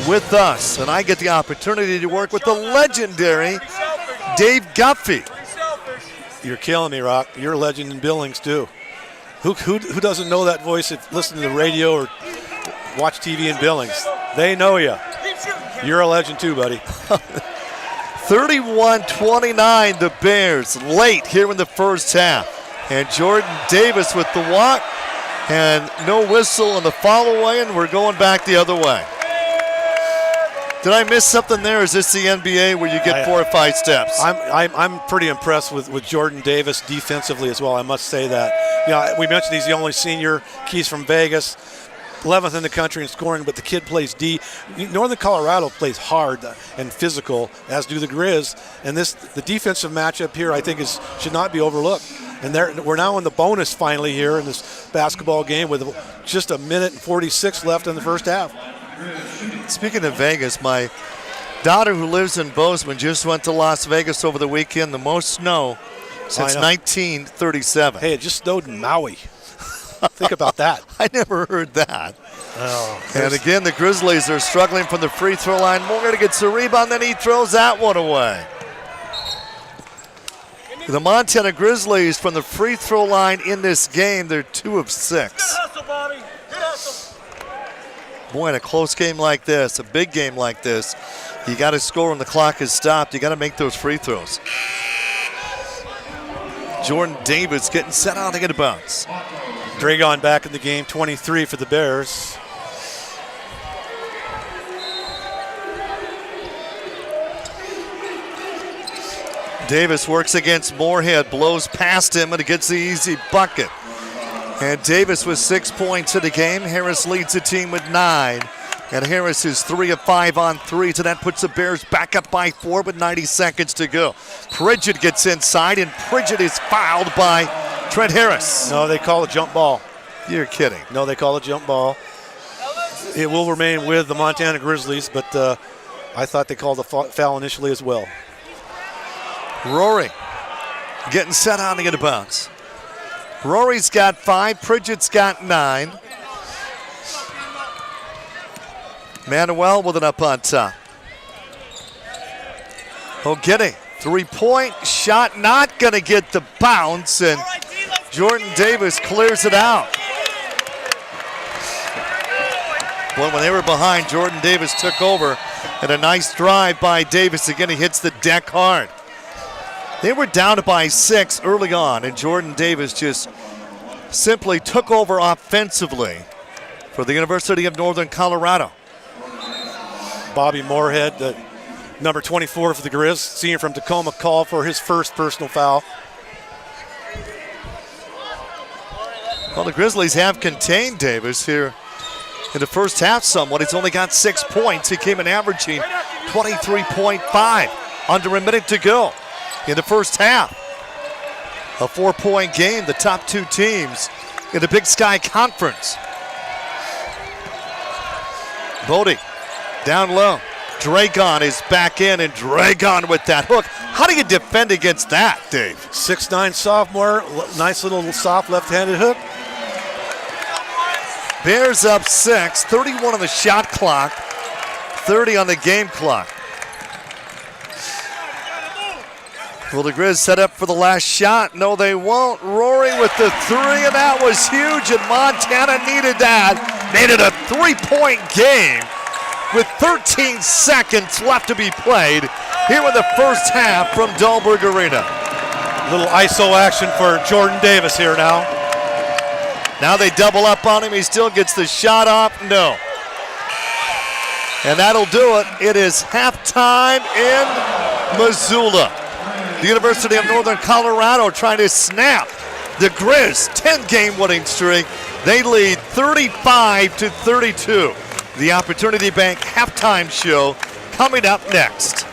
with us. And I get the opportunity to work with the legendary Dave Guffey. You're killing me, Rock. You're a legend in Billings, too. Who doesn't know that voice if listen to the radio or watch TV in Billings? They know you. You're a legend, too, buddy. 31-29, the Bears, late here in the first half. And Jordan Davis with the walk, and no whistle on the follow away, and we're going back the other way. Did I miss something there? Is this the NBA where you get 4 or 5 steps? I'm pretty impressed with Jordan Davis defensively as well. I must say that. You know, we mentioned he's the only senior. He's from Vegas, 11th in the country in scoring, but the kid plays D. Northern Colorado plays hard and physical, as do the Grizz. And the defensive matchup here, I think, should not be overlooked. And we're now in the bonus finally here in this basketball game with just 1:46 left in the first half. Speaking of Vegas, my daughter who lives in Bozeman just went to Las Vegas over the weekend. The most snow since 1937. Hey, it just snowed in Maui. Think about that. I never heard that. Oh, and again, the Grizzlies are struggling from the free throw line. Moore gets a rebound, then he throws that one away. The Montana Grizzlies from the free throw line in this game, they're 2 of 6. Good hustle, Bobby. Good hustle. Boy, in a close game like this, a big game like this, you got to score when the clock is stopped. You got to make those free throws. Jordan Davis getting set out to get a bounce. Dragon back in the game, 23 for the Bears. Davis works against Moorhead, blows past him, and gets the easy bucket. And Davis with 6 points in the game. Harris leads the team with 9. And Harris is 3 of 5 on 3, so that puts the Bears back up by 4 with 90 seconds to go. Pridgett gets inside, and Pridgett is fouled by Trent Harris. No, they call a jump ball. You're kidding. No, they call a jump ball. It will remain with the Montana Grizzlies, but I thought they called a foul initially as well. Rory getting set out to get a bounce. Rory's got 5, Pridgett's got 9. Manuel with it up on top. O'Giddy, three-point shot, not going to get the bounce, and Jordan Davis clears it out. Boy, when they were behind, Jordan Davis took over, and a nice drive by Davis. Again, he hits the deck hard. They were down by 6 early on, and Jordan Davis just simply took over offensively for the University of Northern Colorado. Bobby Moorhead, the number 24 for the Grizz, senior from Tacoma, called for his first personal foul. Well, the Grizzlies have contained Davis here in the first half somewhat. He's only got 6 points. He came in averaging 23.5 under a minute to go in the first half. A 4-point game, the top 2 teams in the Big Sky Conference. Bodie down low. Dragon is back in, and Dragon with that hook. How do you defend against that, Dave? 6'9" sophomore, nice little soft left-handed hook. Bears up 6, 31 on the shot clock, 30 on the game clock. Will the Grizz set up for the last shot? No, they won't. Rory with the 3, and that was huge, and Montana needed that. Needed a 3-point game with 13 seconds left to be played here in the first half from Dahlberg Arena. Little ISO action for Jordan Davis here now. Now they double up on him. He still gets the shot off. No. And that'll do it. It is halftime in Missoula. The University of Northern Colorado trying to snap the Grizz 10-game winning streak. They lead 35-32. The Opportunity Bank halftime show coming up next.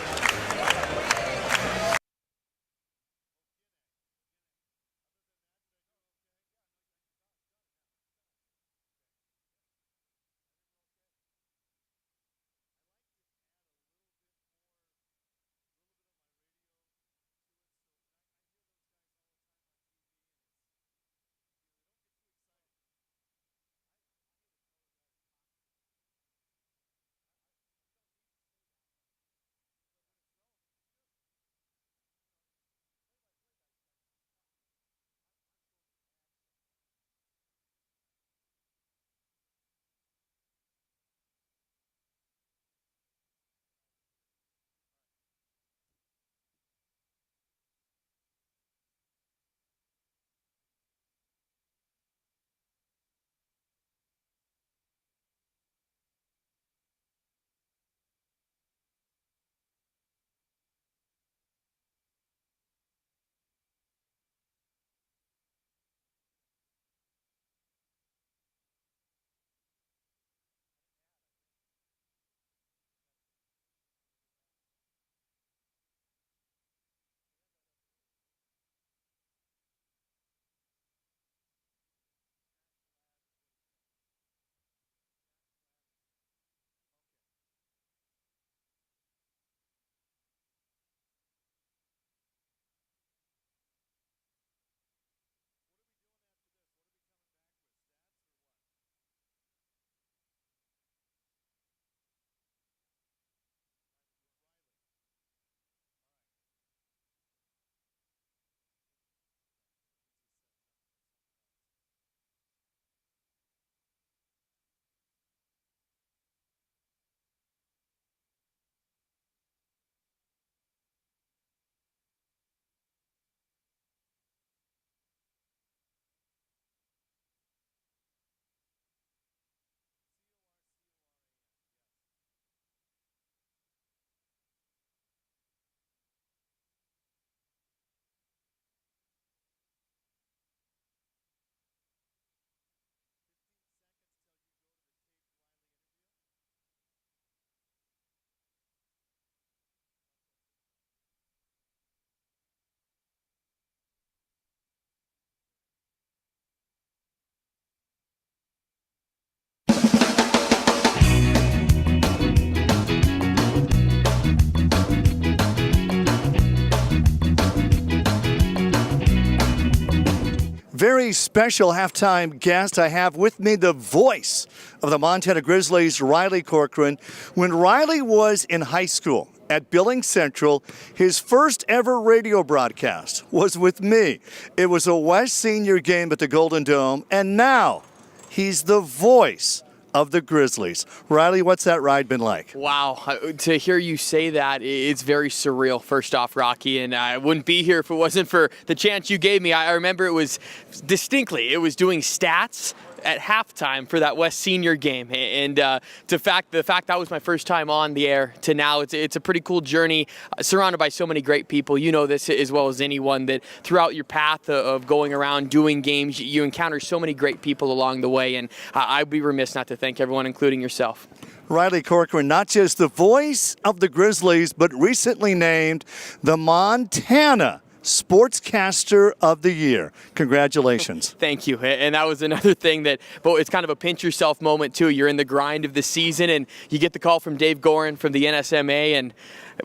Very special halftime guest. I have with me the voice of the Montana Grizzlies, Riley Corcoran. When Riley was in high school, at Billings Central. His first ever radio broadcast was with me. It was a West Senior game at the Golden Dome, and now he's the voice of the Grizzlies. Riley, what's that ride been like? Wow, to hear you say that, it's very surreal, first off, Rocky, and I wouldn't be here if it wasn't for the chance you gave me. I remember it was distinctly, it was doing stats at halftime for that West Senior game, and the fact that was my first time on the air to now, it's a pretty cool journey, surrounded by so many great people. You know this as well as anyone, that throughout your path of going around doing games, you encounter so many great people along the way, and I'd be remiss not to thank everyone, including yourself. Riley Corcoran, not just the voice of the Grizzlies, but recently named the Montana Sportscaster of the Year. Congratulations. Thank you. And that was another thing that, but it's kind of a pinch yourself moment too. You're in the grind of the season and you get the call from Dave Gorin from the NSMA, and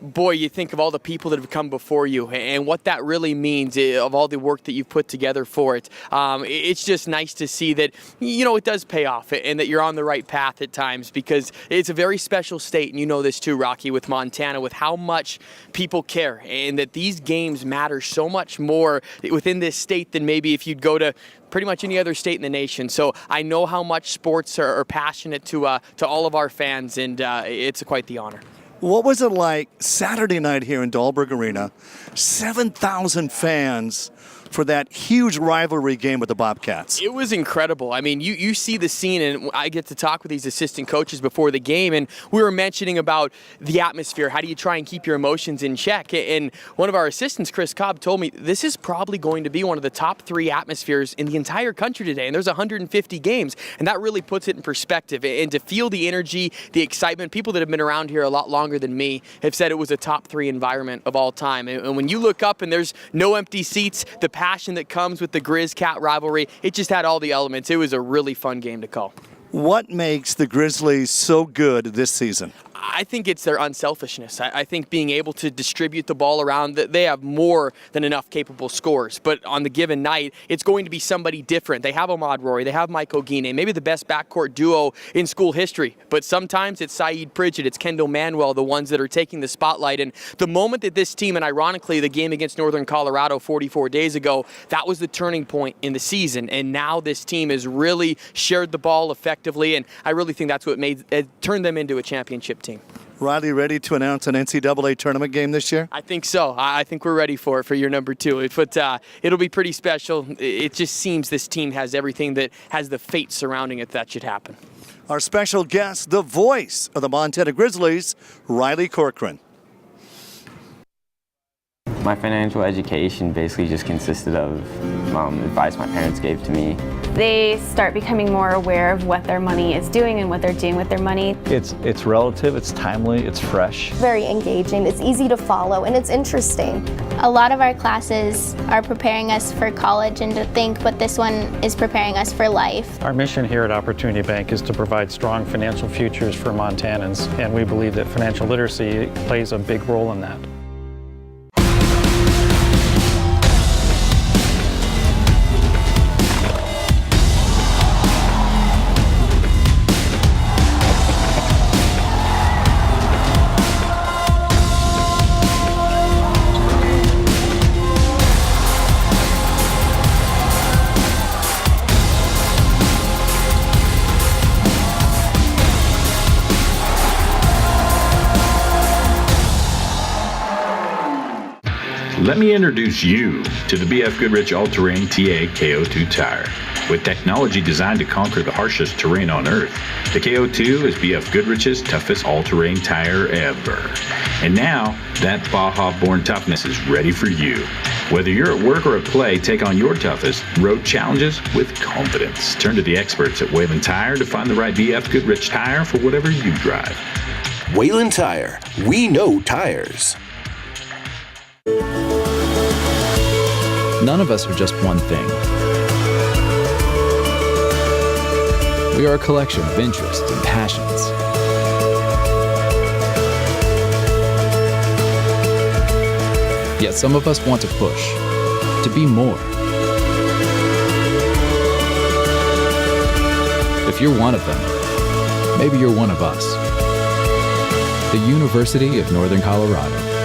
boy, you think of all the people that have come before you and what that really means, of all the work that you've put together for it. It's just nice to see that, you know, it does pay off and that you're on the right path at times, because it's a very special state, and you know this too, Rocky, with Montana, with how much people care, and that these games matter so much more within this state than maybe if you'd go to pretty much any other state in the nation. So I know how much sports are passionate to all of our fans, and it's quite the honor. What was it like Saturday night here in Dahlberg Arena? 7,000 fans for that huge rivalry game with the Bobcats. It was incredible. I mean, you see the scene, and I get to talk with these assistant coaches before the game, and we were mentioning about the atmosphere. How do you try and keep your emotions in check? And one of our assistants, Chris Cobb, told me this is probably going to be one of the top 3 atmospheres in the entire country today, and there's 150 games, and that really puts it in perspective. And to feel the energy, the excitement, people that have been around here a lot longer than me have said it was a top 3 environment of all time. And when you look up and there's no empty seats, the passion that comes with the Grizz-Cat rivalry, it just had all the elements. It was a really fun game to call. What makes the Grizzlies so good this season? I think it's their unselfishness. I think being able to distribute the ball around, they have more than enough capable scorers. But on the given night, it's going to be somebody different. They have Ahmad Rory, they have Mike Ogine, maybe the best backcourt duo in school history. But sometimes it's Saeed Pridgett, it's Kendall Manuel, the ones that are taking the spotlight. And the moment that this team, and ironically the game against Northern Colorado 44 days ago, that was the turning point in the season. And now this team has really shared the ball effectively, and I really think that's what turned them into a championship team. Riley, ready to announce an NCAA tournament game this year? I think so. I think we're ready for it, for year number 2. But it'll be pretty special. It just seems this team has everything that has the fate surrounding it that should happen. Our special guest, the voice of the Montana Grizzlies, Riley Corcoran. My financial education basically just consisted of advice my parents gave to me. They start becoming more aware of what their money is doing and what they're doing with their money. It's relative, it's timely, it's fresh. Very engaging, it's easy to follow, and it's interesting. A lot of our classes are preparing us for college and to think, but this one is preparing us for life. Our mission here at Opportunity Bank is to provide strong financial futures for Montanans, and we believe that financial literacy plays a big role in that. Let me introduce you to the BF Goodrich All-Terrain TA KO2 tire. With technology designed to conquer the harshest terrain on Earth, the KO2 is BF Goodrich's toughest all-terrain tire ever. And now, that Baja-born toughness is ready for you. Whether you're at work or at play, take on your toughest road challenges with confidence. Turn to the experts at Wayland Tire to find the right BF Goodrich tire for whatever you drive. Wayland Tire. We know tires. None of us are just one thing. We are a collection of interests and passions. Yet some of us want to push, to be more. If you're one of them, maybe you're one of us. the University of Northern Colorado.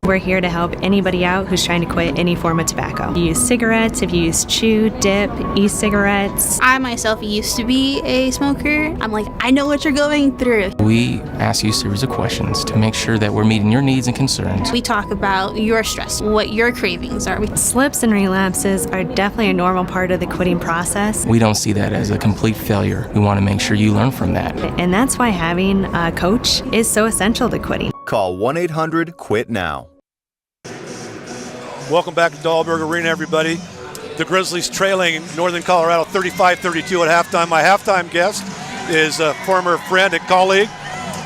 We're here to help anybody out who's trying to quit any form of tobacco. If you use cigarettes, if you use chew, dip, e-cigarettes. I myself used to be a smoker. I'm like, I know what you're going through. We ask you a series of questions to make sure that we're meeting your needs and concerns. We talk about your stress, what your cravings are. Slips and relapses are definitely a normal part of the quitting process. We don't see that as a complete failure. We want to make sure you learn from that. And that's why having a coach is so essential to quitting. Call 1-800-QUIT-NOW. Welcome back to Dahlberg Arena, everybody. The Grizzlies trailing Northern Colorado 35-32 at halftime. My halftime guest is a former friend and colleague,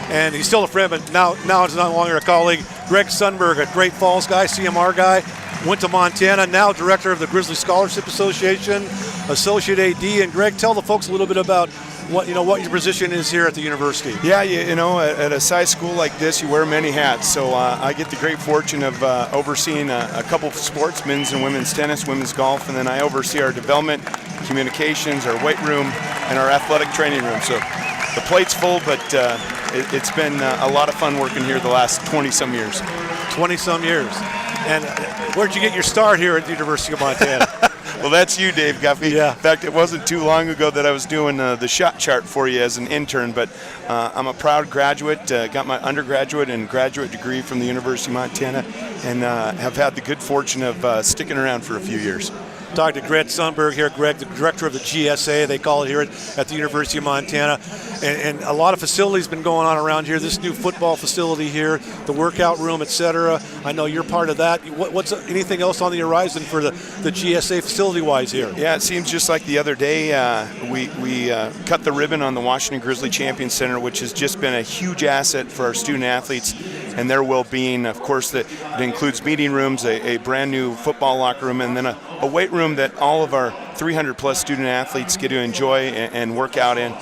and he's still a friend, but now is no longer a colleague. Greg Sundberg, a Great Falls guy, CMR guy, went to Montana, now director of the Grizzly Scholarship Association, associate AD. And Greg, tell the folks a little bit about what your position is here at the university. Yeah, at a size school like this, you wear many hats. So I get the great fortune of overseeing a couple of sports, men's and women's tennis, women's golf, and then I oversee our development, communications, our weight room, and our athletic training room. So the plate's full, but it's been a lot of fun working here the last 20-some years. 20-some years. And where'd you get your start here at the University of Montana? Well, that's you, Dave Guffey. Yeah. In fact, it wasn't too long ago that I was doing the shot chart for you as an intern, but I'm a proud graduate, got my undergraduate and graduate degree from the University of Montana, and have had the good fortune of sticking around for a few years. Talk to Greg Sundberg here. Greg, the director of the GSA, they call it here at the University of Montana. And a lot of facilities been going on around here. This new football facility here, the workout room, etc. I know you're part of that. What's anything else on the horizon for the GSA facility-wise here? Yeah, it seems just like the other day we cut the ribbon on the Washington Grizzly Champion Center, which has just been a huge asset for our student athletes and their well-being. Of course, it includes meeting rooms, a brand new football locker room, and then a weight room that all of our 300-plus student athletes get to enjoy and work out in.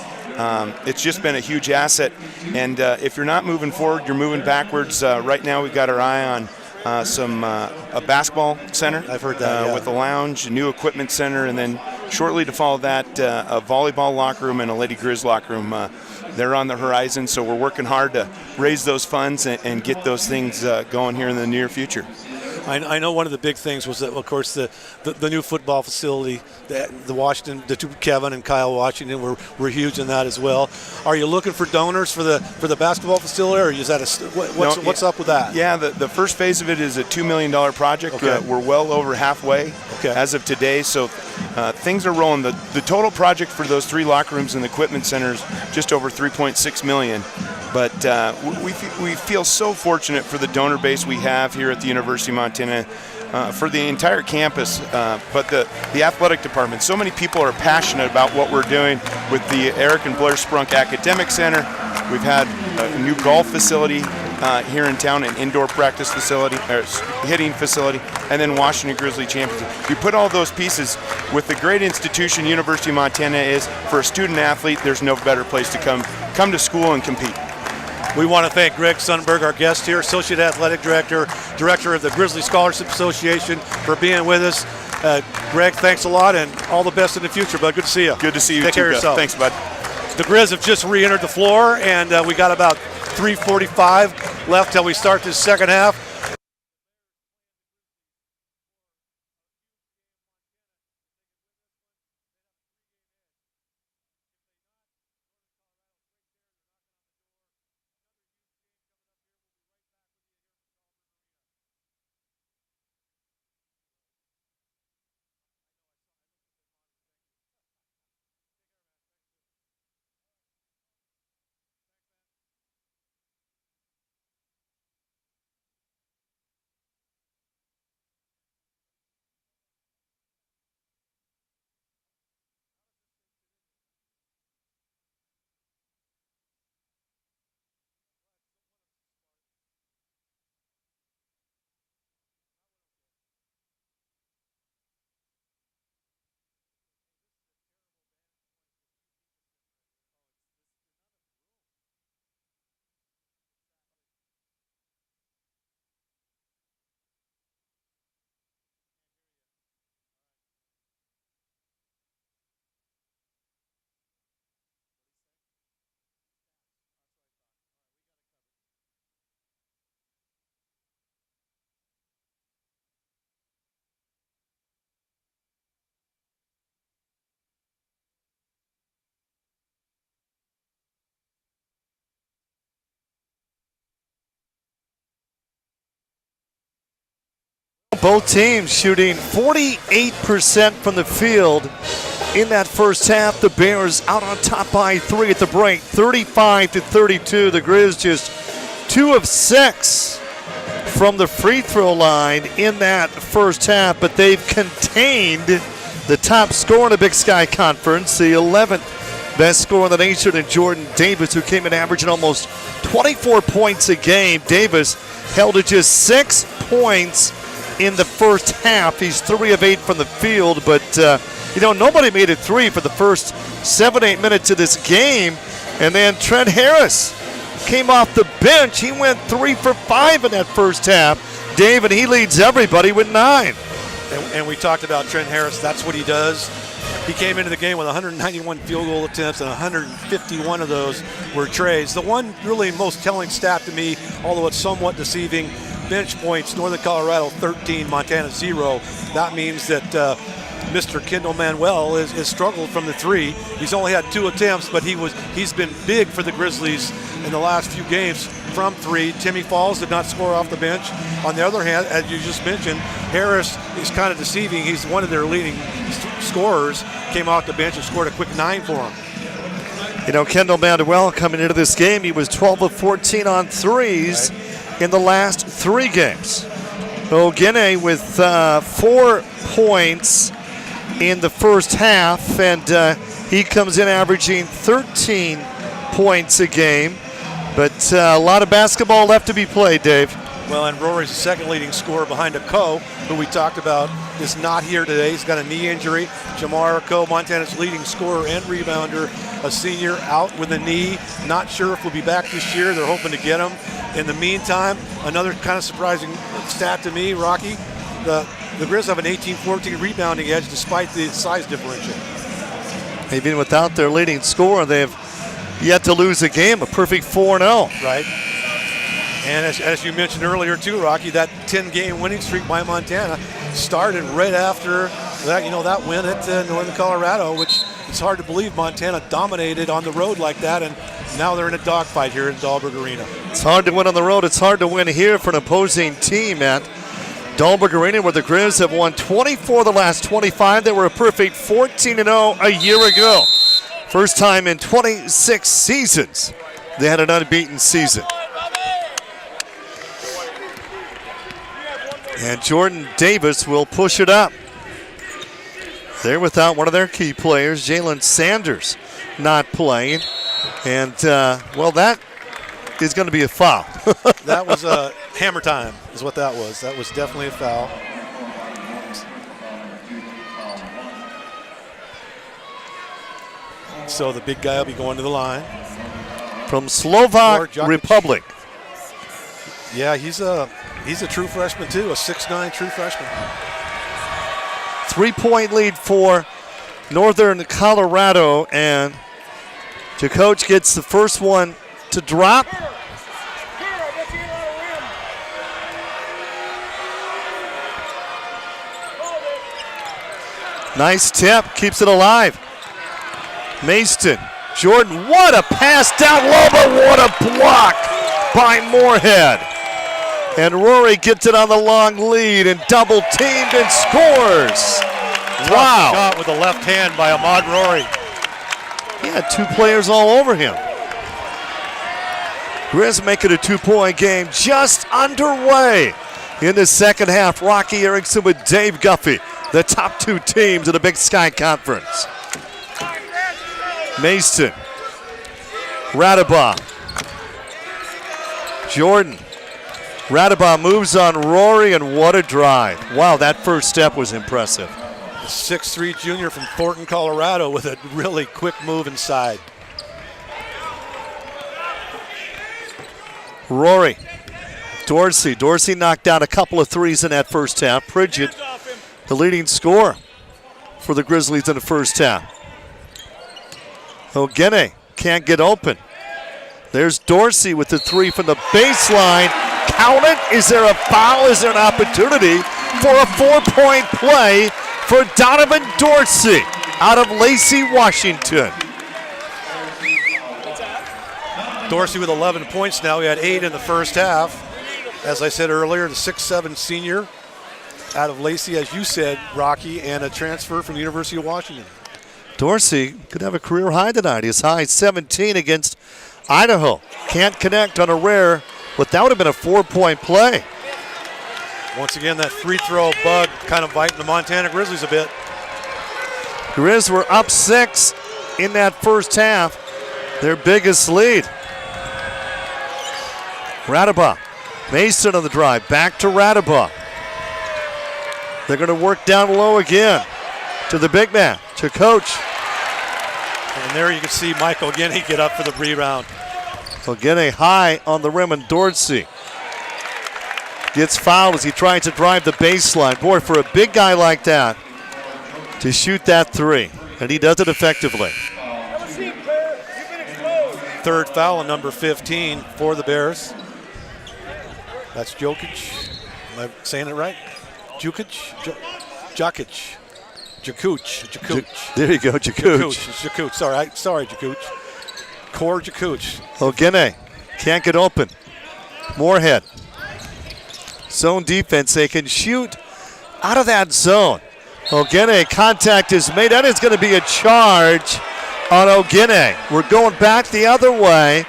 It's just been a huge asset, and if you're not moving forward, you're moving backwards. Right now we've got our eye on a basketball center. I've heard that, yeah. With a lounge, a new equipment center, and then shortly to follow that, a volleyball locker room and a Lady Grizz locker room. They're on the horizon, so we're working hard to raise those funds and get those things going here in the near future. I know one of the big things was that, of course, the new football facility, the Washington, the two Kevin and Kyle Washington were huge in that as well. Are you looking for donors for the basketball facility, or is that what's up with that? Yeah, the first phase of it is a $2 million project. Okay. We're well over halfway as of today, so things are rolling. The total project for those 3 locker rooms and the equipment centers just over $3.6 million. But we feel so fortunate for the donor base we have here at the University of Montana, for the entire campus, but the athletic department. So many people are passionate about what we're doing with the Eric and Blair Sprunk Academic Center. We've had a new golf facility here in town, an indoor practice facility, or hitting facility, and then Washington Grizzly Championship. You put all those pieces with the great institution University of Montana is for a student athlete. There's no better place to come to school and compete. We want to thank Greg Sundberg, our guest here, Associate Athletic Director, Director of the Grizzly Scholarship Association, for being with us. Greg, thanks a lot, and all the best in the future, bud. Good to see you. Good to see you, Take too, care of yourself. Thanks, bud. The Grizz have just re-entered the floor, and we got about 3:45 left till we start this second half. Both teams shooting 48% from the field in that first half. The Bears out on top by 3 at the break, 35-32. The Grizz just 2 of 6 from the free throw line in that first half, but they've contained the top scorer in the Big Sky Conference, the 11th best scorer in the nation, in Jordan Davis, who came in averaging almost 24 points a game. Davis held to just 6 points in the first half. He's 3 of 8 from the field, but nobody made it 3 for the first 7-8 minutes of this game. And then Trent Harris came off the bench. He went 3 for 5 in that first half. Dave, and he leads everybody with 9. And we talked about Trent Harris. That's what he does. He came into the game with 191 field goal attempts, and 151 of those were trays. The one really most telling stat to me, although it's somewhat deceiving, bench points, Northern Colorado 13, Montana 0. That means that Mr. Kendall Manuel has struggled from the 3. He's only had 2 attempts, but he's been big for the Grizzlies in the last few games from 3. Timmy Falls did not score off the bench. On the other hand, as you just mentioned, Harris is kind of deceiving. He's one of their leading scorers, came off the bench and scored a quick 9 for him. Kendall Manuel coming into this game, he was 12 of 14 on threes in the last 3 games. Ogene with 4 points in the first half, and he comes in averaging 13 points a game. But a lot of basketball left to be played, Dave. Well, and Rory's the second leading scorer behind Coe, who we talked about, is not here today. He's got a knee injury. Jamar Coe, Montana's leading scorer and rebounder, a senior, out with a knee. Not sure if he'll be back this year. They're hoping to get him. In the meantime, another kind of surprising stat to me, Rocky, the Grizz have an 18-14 rebounding edge despite the size differential. Even without their leading scorer, they've yet to lose a game, a perfect 4-0. Right. And as you mentioned earlier too, Rocky, that 10-game winning streak by Montana started right after that win at Northern Colorado, which it's hard to believe Montana dominated on the road like that, and now they're in a dogfight here in Dahlberg Arena. It's hard to win on the road. It's hard to win here for an opposing team at Dahlberg Arena, where the Grizz have won 24 of the last 25. They were a perfect 14-0 a year ago. First time in 26 seasons they had an unbeaten season. And Jordan Davis will push it up. They're without one of their key players, Jalen Sanders, not playing. And, that is going to be a foul. That was a hammer time is what that was. That was definitely a foul. So the big guy will be going to the line. From Slovak Republic. Yeah, he's a true freshman too, a 6'9" true freshman. 3-point lead for Northern Colorado, and Jakoch gets the first one to drop. Nice tip, keeps it alive. Maston, Jordan, what a pass down low, but what a block by Moorhead. And Rory gets it on the long lead and double teamed and scores. Wow. Shot with the left hand by Ahmad Rory. He had 2 players all over him. Grizz make it a 2-point game just underway in the second half. Rocky Erickson with Dave Guffey, the top 2 teams in the Big Sky Conference. Mason, Radabah, Jordan. Radabah moves on Rory, and what a drive. Wow, that first step was impressive. A 6'3" junior from Thornton, Colorado with a really quick move inside. Rory, Dorsey knocked down a couple of threes in that first half. Pridgett, the leading scorer for the Grizzlies in the first half. Ogene can't get open. There's Dorsey with the 3 from the baseline. Count it. Is there a foul? Is there an opportunity for a 4-point play for Donovan Dorsey out of Lacey, Washington? Dorsey with 11 points now. He had 8 in the first half. As I said earlier, the 6'7" senior. out of Lacey, as you said, Rocky, and a transfer from the University of Washington. Dorsey could have a career high tonight. His high 17 against Idaho. Can't connect on a rare, but that would have been a 4-point play. Once again, that free throw bug kind of biting the Montana Grizzlies a bit. Grizz were up 6 in that first half. Their biggest lead. Radaba. Mason on the drive. Back to Radaba. They're going to work down low again to the big man, to Coach. And there you can see Michael Guinea get up for the rebound. So Guinea high on the rim, and Dorsey gets fouled as he tries to drive the baseline. Boy, for a big guy like that to shoot that three, and he does it effectively. Third foul on number 15 for the Bears. That's Jokic. Am I saying it right? Jokic? Jakuc. There you go, Jakuc. Jakuc. Sorry, Jakuc. Core Jakuc. Ogene can't get open. Moorhead. Zone defense. They can shoot out of that zone. Ogene, contact is made. That is going to be a charge on Ogene. We're going back the other way.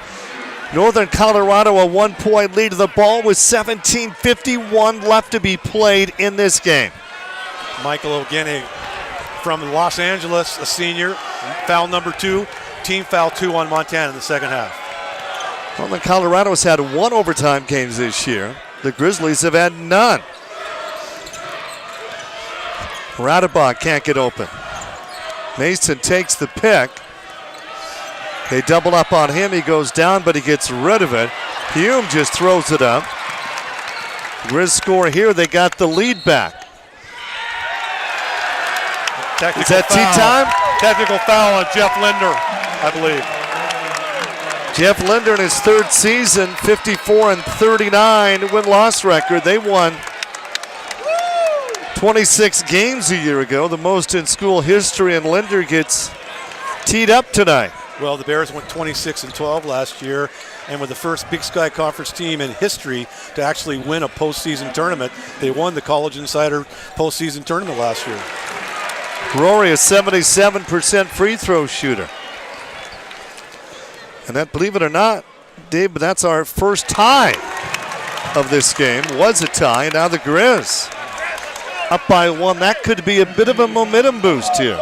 Northern Colorado a 1-point lead to the ball with 17:51 left to be played in this game. Michael Ogene from Los Angeles, a senior, foul number 2, team foul 2 on Montana in the second half. Northern Colorado's had 1 overtime games this year. The Grizzlies have had none. Radaba can't get open. Mason takes the pick. They double up on him. He goes down, but he gets rid of it. Hume just throws it up. Grizz score here. They got the lead back. Technical Is that foul. tea time? Technical foul on Jeff Linder, I believe. Jeff Linder in his third season, 54-39 win-loss record. They won 26 games a year ago, the most in school history, and Linder gets teed up tonight. Well, the Bears went 26-12 last year, and were the first Big Sky Conference team in history to actually win a postseason tournament. They won the College Insider postseason tournament last year. Rory, a 77% free throw shooter. And that, believe it or not, Dave, but that's our first tie of this game. Was a tie, and now the Grizz up by 1. That could be a bit of a momentum boost here.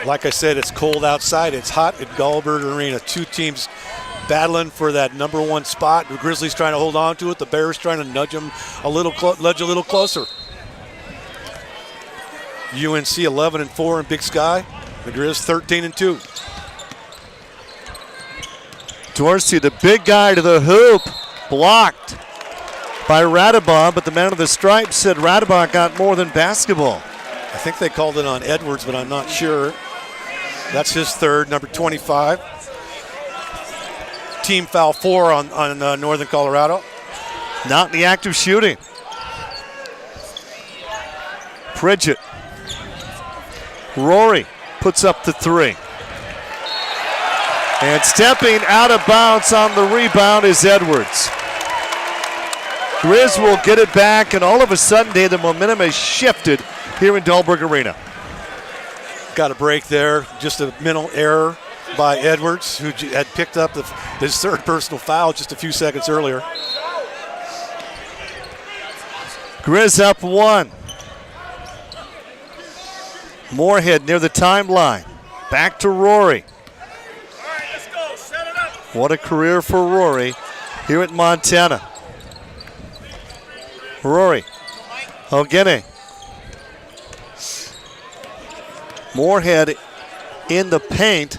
Like I said, it's cold outside. It's hot at Dahlberg Arena. Two teams battling for that number 1 spot. The Grizzlies trying to hold on to it. The Bears trying to nudge them a little closer. UNC 11-4 in Big Sky. The Grizz 13-2. Dorsey, the big guy to the hoop, blocked by Radaba, but the man of the stripes said Radaba got more than basketball. I think they called it on Edwards, but I'm not sure. That's his third, number 25. Team foul 4 on Northern Colorado. Not in the act of shooting. Pridgett. Rory puts up the 3. And stepping out of bounds on the rebound is Edwards. Grizz will get it back, and all of a sudden, the momentum has shifted here in Dahlberg Arena. Got a break there. Just a mental error by Edwards, who had picked up his third personal foul just a few seconds earlier. Grizz up 1. Moorhead near the timeline. Back to Rory. What a career for Rory here at Montana. Rory. Ogene. Moorhead in the paint.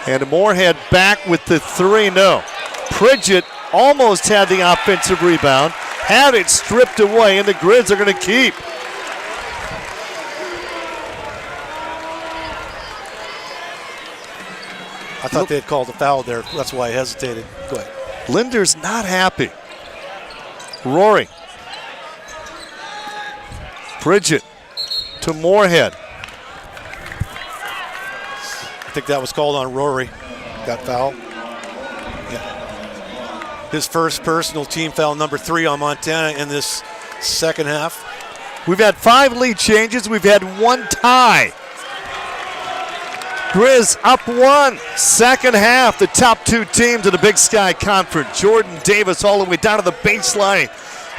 And Moorhead back with the 3. No. Pridgett almost had the offensive rebound. Had it stripped away, and the Grizz are going to keep. I thought they had called a foul there. That's why I hesitated. Go ahead. Linder's not happy. Rory. Pridgett to Moorhead. I think that was called on Rory. That foul. Yeah. his first personal team foul, number 3 on Montana in this second half. We've had 5 lead changes. We've had 1 tie. Grizz up 1. Second half, the top 2 teams in the Big Sky Conference. Jordan Davis all the way down to the baseline.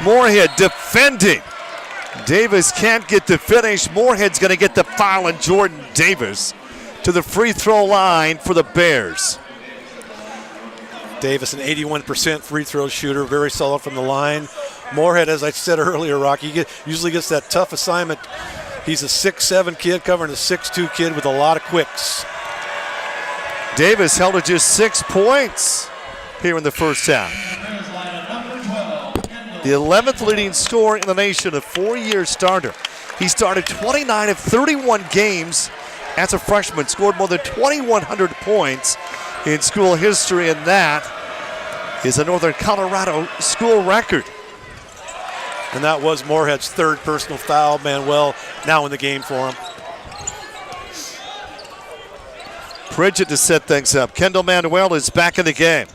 Moorhead defending. Davis can't get the finish. Moorhead's going to get the foul, and Jordan Davis to the free throw line for the Bears. Davis, an 81% free throw shooter, very solid from the line. Moorhead, as I said earlier, Rocky, usually gets that tough assignment. He's a 6'7" kid covering a 6'2" kid with a lot of quicks. Davis held to just 6 points here in the first half. The 11th leading scorer in the nation, a 4-year starter. He started 29 of 31 games as a freshman, scored more than 2,100 points in school history, and that is a Northern Colorado school record. And that was Moorhead's 3rd personal foul. Manuel now in the game for him. Pridgett to set things up. Kendall Manuel is back in the game.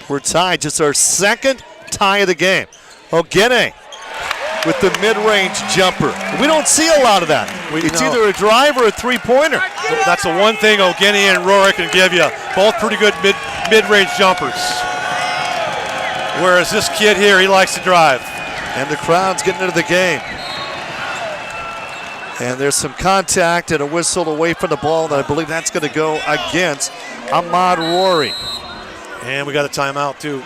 We're tied, just our 2nd tie of the game. Ogene with the mid-range jumper. We don't see a lot of that. It's either a drive or a 3-pointer. That's the one thing Ogene and Rorik can give you. Both pretty good mid-range jumpers. Whereas this kid here, he likes to drive. And the crowd's getting into the game. And there's some contact and a whistle away from the ball, and I believe that's going to go against Ahmad Rory. And we got a timeout, too.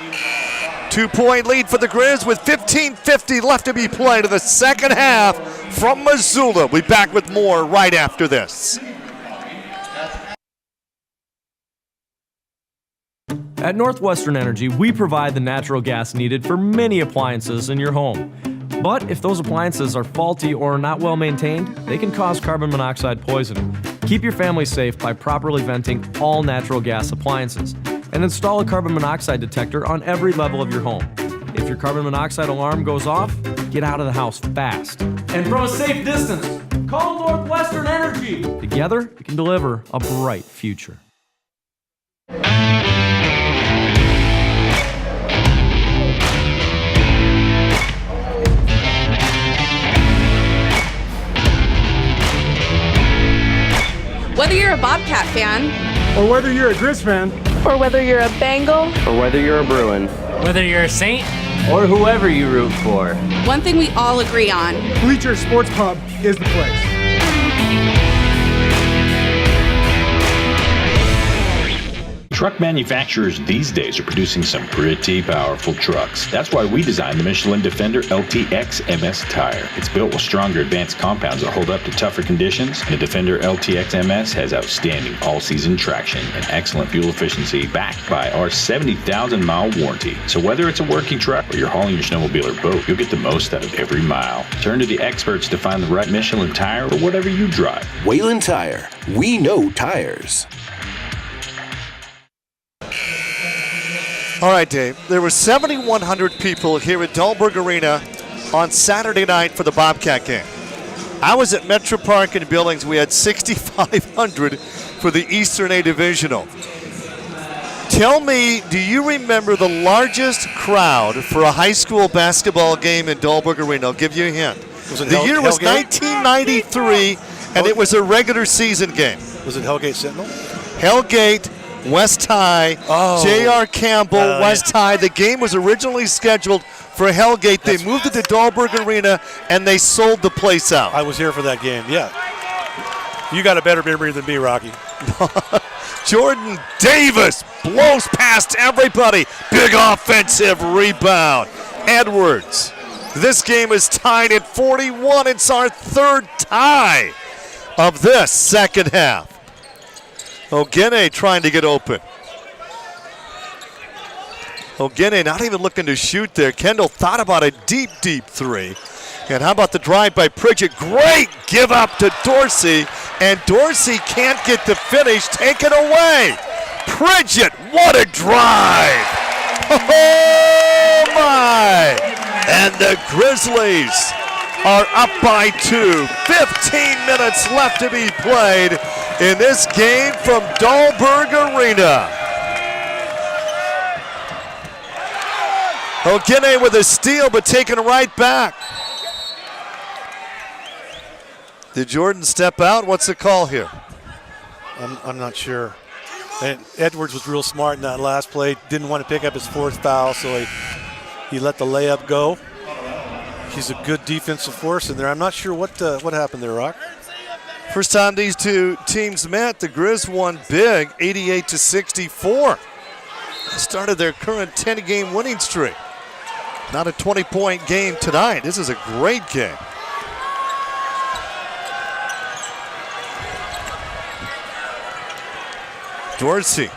2-point lead for the Grizz with 15:50 left to be played in the second half from Missoula. We'll be back with more right after this. At Northwestern Energy, we provide the natural gas needed for many appliances in your home. But if those appliances are faulty or not well maintained, they can cause carbon monoxide poisoning. Keep your family safe by properly venting all natural gas appliances. And install a carbon monoxide detector on every level of your home. If your carbon monoxide alarm goes off, get out of the house fast. And from a safe distance, call Northwestern Energy. Together, we can deliver a bright future. Whether you're a Bobcat fan, or whether you're a Grizz fan, or whether you're a Bengal, or whether you're a Bruin, whether you're a Saint, or whoever you root for, one thing we all agree on: Bleacher Sports Pub is the place. Truck manufacturers these days are producing some pretty powerful trucks. That's why we designed the Michelin Defender LTX MS tire. It's built with stronger advanced compounds that hold up to tougher conditions. The Defender LTX MS has outstanding all-season traction and excellent fuel efficiency backed by our 70,000-mile warranty. So whether it's a working truck or you're hauling your snowmobile or boat, you'll get the most out of every mile. Turn to the experts to find the right Michelin tire for whatever you drive. Wayland Tire. We know tires. All right, Dave. There were 7,100 people here at Dahlberg Arena on Saturday night for the Bobcat game. I was at Metro Park in Billings. We had 6,500 for the Eastern A Divisional. Tell me, do you remember the largest crowd for a high school basketball game in Dahlberg Arena? I'll give you a hint. The year was 1993, and it was a regular season game. Was it Hellgate Sentinel? Hellgate, West High, J.R. Campbell, West High. The game was originally scheduled for Hellgate. They moved it to Dahlberg Arena, and they sold the place out. I was here for that game, yeah. You got a better memory than me, Rocky. Jordan Davis blows past everybody. Big offensive rebound. Edwards. This game is tied at 41. It's our third tie of this second half. Ogene trying to get open. Ogene not even looking to shoot there. Kendall thought about a deep, deep three. And how about the drive by Pridgett? Great give up to Dorsey. And Dorsey can't get the finish. Take it away. Pridgett, what a drive. Oh, my. And the Grizzlies are up by 2. 15 minutes left to be played in this game from Dahlberg Arena. Ogene with a steal, but taken right back. Did Jordan step out? What's the call here? I'm not sure. And Edwards was real smart in that last play. Didn't want to pick up his fourth foul, so he let the layup go. He's a good defensive force in there. I'm not sure what happened there, Rock. First time these two teams met, the Grizz won big, 88-64. Started their current 10-game winning streak. Not a 20-point game tonight. This is a great game. Dorsey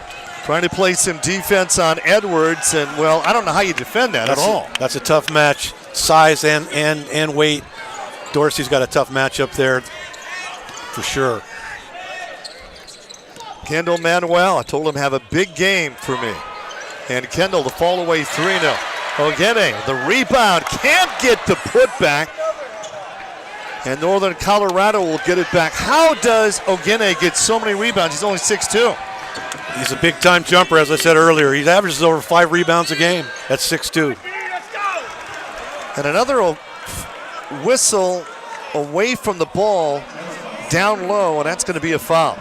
trying to play some defense on Edwards, and, well, I don't know how you defend that at all. That's a tough match, size and weight. Dorsey's got a tough match up there for sure. Kendall Manuel, I told him have a big game for me. And Kendall, the fall away 3-0. Ogene, the rebound, can't get the putback. And Northern Colorado will get it back. How does Ogene get so many rebounds? He's only 6'2". He's a big-time jumper, as I said earlier. He averages over 5 rebounds a game. That's 6'2". And another whistle away from the ball, down low, and that's going to be a foul.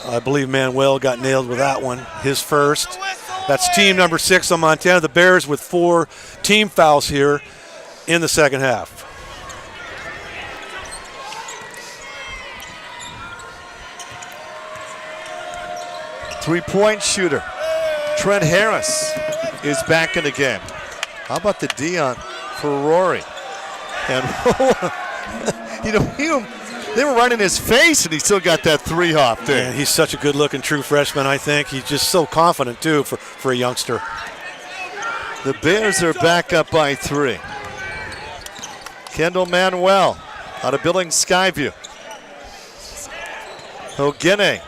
I believe Manuel got nailed with that one, his first. That's team number 6 on Montana. The Bears with 4 team fouls here in the second half. Three-point shooter. Trent Harris is back in the game. How about the D on for Rory? And, they were right in his face, and he still got that 3-hop there. And he's such a good-looking true freshman, I think. He's just so confident, too, for a youngster. The Bears are back up by 3. Kendall Manuel out of Billings Skyview. Ogene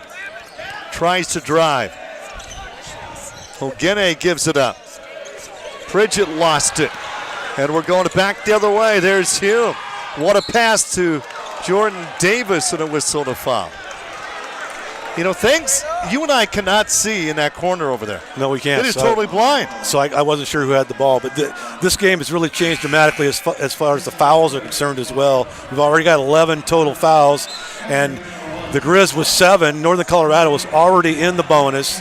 tries to drive. Ogene gives it up. Pridgett lost it. And we're going back the other way. There's Hume. What a pass to Jordan Davis, and a whistle to foul. You know, things you and I cannot see in that corner over there. No, we can't. It is totally blind. So I wasn't sure who had the ball, but this game has really changed dramatically as far as the fouls are concerned as well. We've already got 11 total fouls, and the Grizz was 7. Northern Colorado was already in the bonus.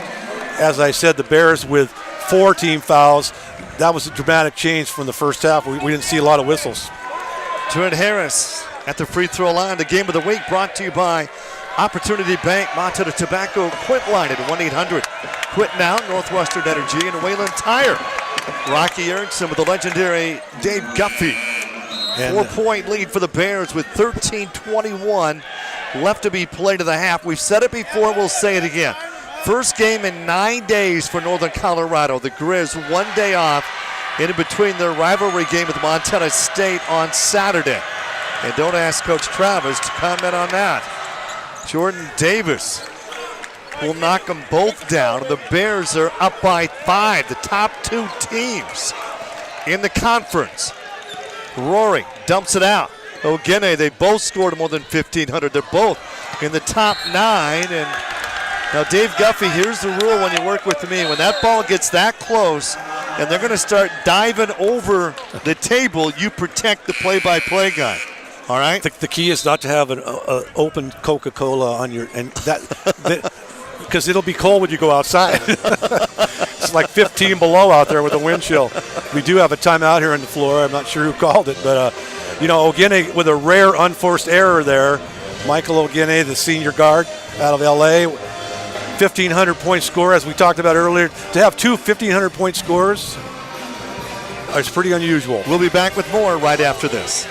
As I said, the Bears with 4 team fouls. That was a dramatic change from the first half. We didn't see a lot of whistles. Trent Harris at the free throw line. The game of the week brought to you by Opportunity Bank, Montana Tobacco. Quit line at 1-800-QUIT NOW, Northwestern Energy, and Wayland Tire. Rocky Erickson with the legendary Dave Guffey. 4-point lead for the Bears with 13:21 left to be played in the half. We've said it before, we'll say it again. First game in 9 days for Northern Colorado. The Grizz 1 day off in between their rivalry game with Montana State on Saturday. And don't ask Coach Travis to comment on that. Jordan Davis will knock them both down. The Bears are up by 5, the top 2 teams in the conference. Rory dumps it out. Ogene, they both scored more than 1,500. They're both in the top 9. And now Dave Guffey, here's the rule when you work with me. When that ball gets that close and they're going to start diving over the table, you protect the play-by-play guy. All right? The key is not to have an open Coca-Cola on your, and that because it'll be cold when you go outside. It's like 15 below out there with the wind chill. We do have a timeout here on the floor. I'm not sure who called it, but Ogene with a rare unforced error there. Michael Ogene, the senior guard out of LA, 1,500-point scorer, as we talked about earlier. To have 2 1,500-point scorers is pretty unusual. We'll be back with more right after this.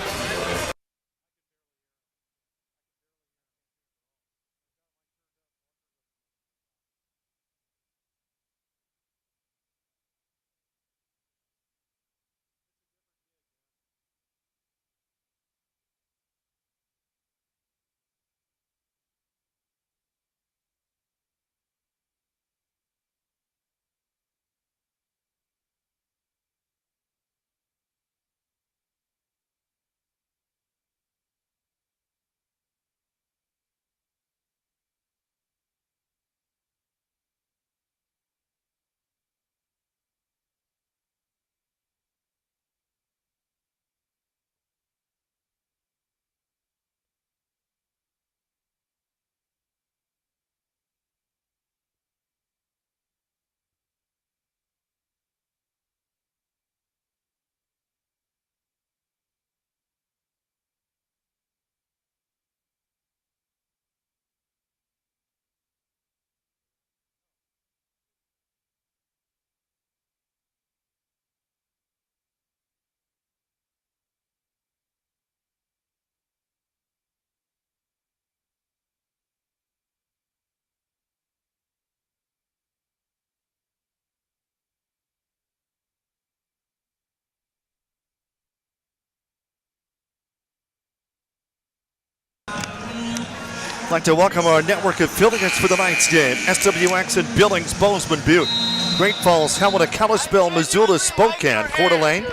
I'd like to welcome our network affiliates for the night's game. SWX in Billings, Bozeman, Butte, Great Falls, Helena, Kalispell, Missoula, Spokane, Coeur d'Alene,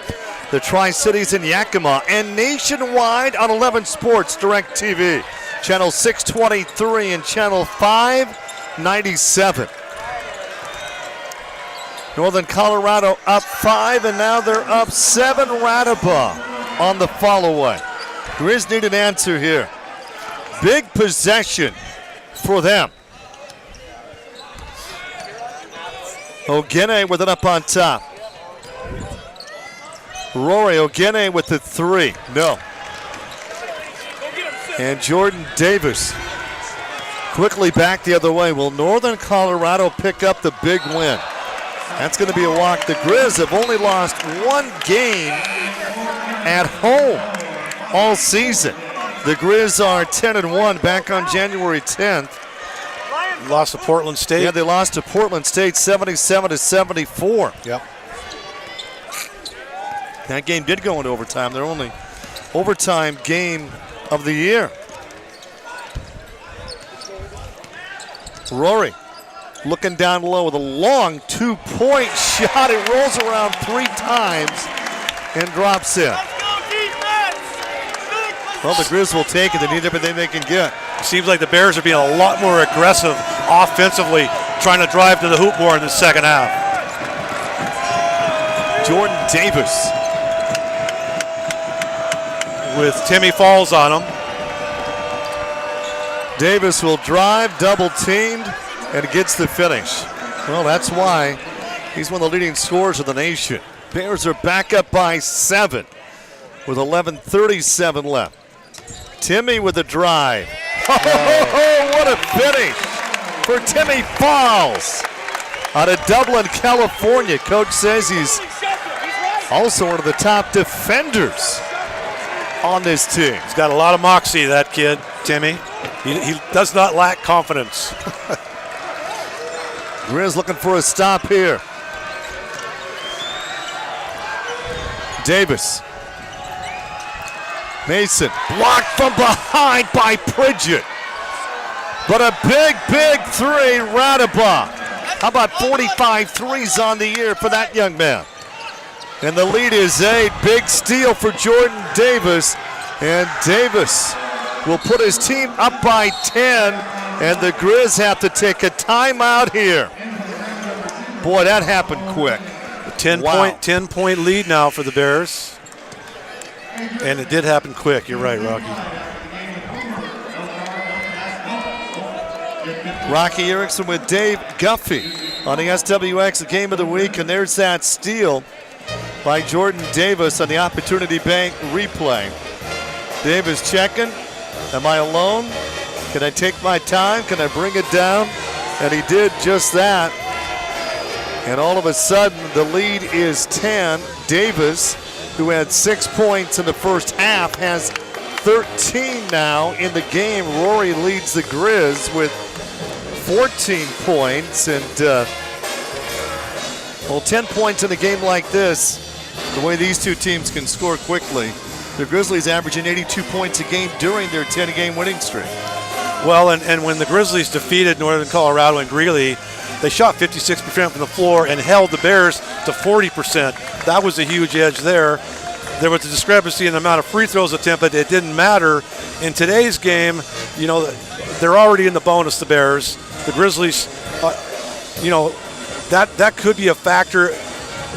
the Tri-Cities in Yakima, and nationwide on 11 Sports Direct TV, Channel 623 and Channel 597. Northern Colorado up 5, and now they're up 7. Radaba on the follow-away. Grizz need an answer here. Big possession for them. Ogene with it up on top. Rory Ogene with the 3. No. And Jordan Davis quickly back the other way. Will Northern Colorado pick up the big win? That's going to be a walk. The Grizz have only lost 1 game at home all season. The Grizz are 10-1 back on January 10th. Lost to Portland State. Yeah, they lost to Portland State 77-74. Yep. That game did go into overtime. Their only overtime game of the year. Rory looking down low with a long 2-point shot. It rolls around 3 times and drops in. Well, the Grizz will take it. They need everything they can get. Seems like the Bears are being a lot more aggressive offensively, trying to drive to the hoop more in the second half. Jordan Davis with Timmy Falls on him. Davis will drive, double teamed, and gets the finish. Well, that's why he's one of the leading scorers of the nation. Bears are back up by 7 with 11:37 left. Timmy with the drive. Oh, what a finish for Timmy Falls out of Dublin, California. Coach says he's also one of the top defenders on this team. He's got a lot of moxie, that kid, Timmy. He does not lack confidence. Grizz looking for a stop here. Davis. Mason blocked from behind by Pridgett. But a big, big 3, Radaba. How about 45 threes on the year for that young man? And the lead is 8. Big steal for Jordan Davis. And Davis will put his team up by 10. And the Grizz have to take a timeout here. Boy, that happened quick. 10-point lead now for the Bears. And it did happen quick. You're right, Rocky. Rocky Erickson with Dave Guffey on the SWX Game of the Week. And there's that steal by Jordan Davis on the Opportunity Bank replay. Davis checking. Am I alone? Can I take my time? Can I bring it down? And he did just that. And all of a sudden, the lead is 10. Davis, who had 6 points in the first half, has 13 now in the game. Rory leads the Grizz with 14 points. And, 10 points in a game like this, the way these two teams can score quickly. The Grizzlies averaging 82 points a game during their 10-game winning streak. Well, and when the Grizzlies defeated Northern Colorado in Greeley, they shot 56% from the floor and held the Bears to 40%. That was a huge edge there. There was a discrepancy in the amount of free throws attempted. It didn't matter. In today's game, you know, they're already in the bonus, the Bears. The Grizzlies, that could be a factor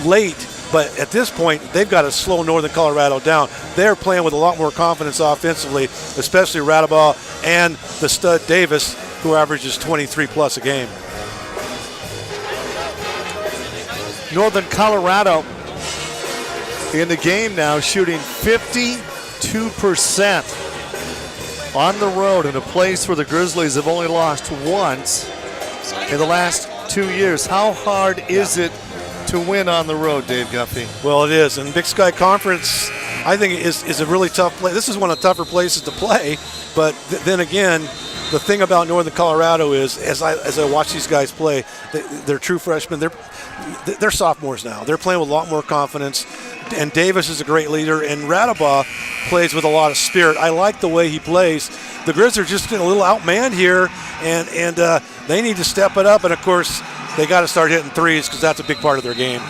late. But at this point, they've got to slow Northern Colorado down. They're playing with a lot more confidence offensively, especially Radaba and the stud Davis, who averages 23+ a game. Northern Colorado in the game now, shooting 52% on the road in a place where the Grizzlies have only lost once in the last 2 years. How hard is it to win on the road, Dave Guffey? Well, it is. And Big Sky Conference, I think, is a really tough place. This is one of the tougher places to play. But then again, the thing about Northern Colorado is, as I watch these guys play, they're true freshmen. They're sophomores now. They're playing with a lot more confidence. and Davis is a great leader, and Radabaugh plays with a lot of spirit. I like the way he plays. The Grizz are just a little outmanned here, and they need to step it up. And, of course, they got to start hitting threes because that's a big part of their game.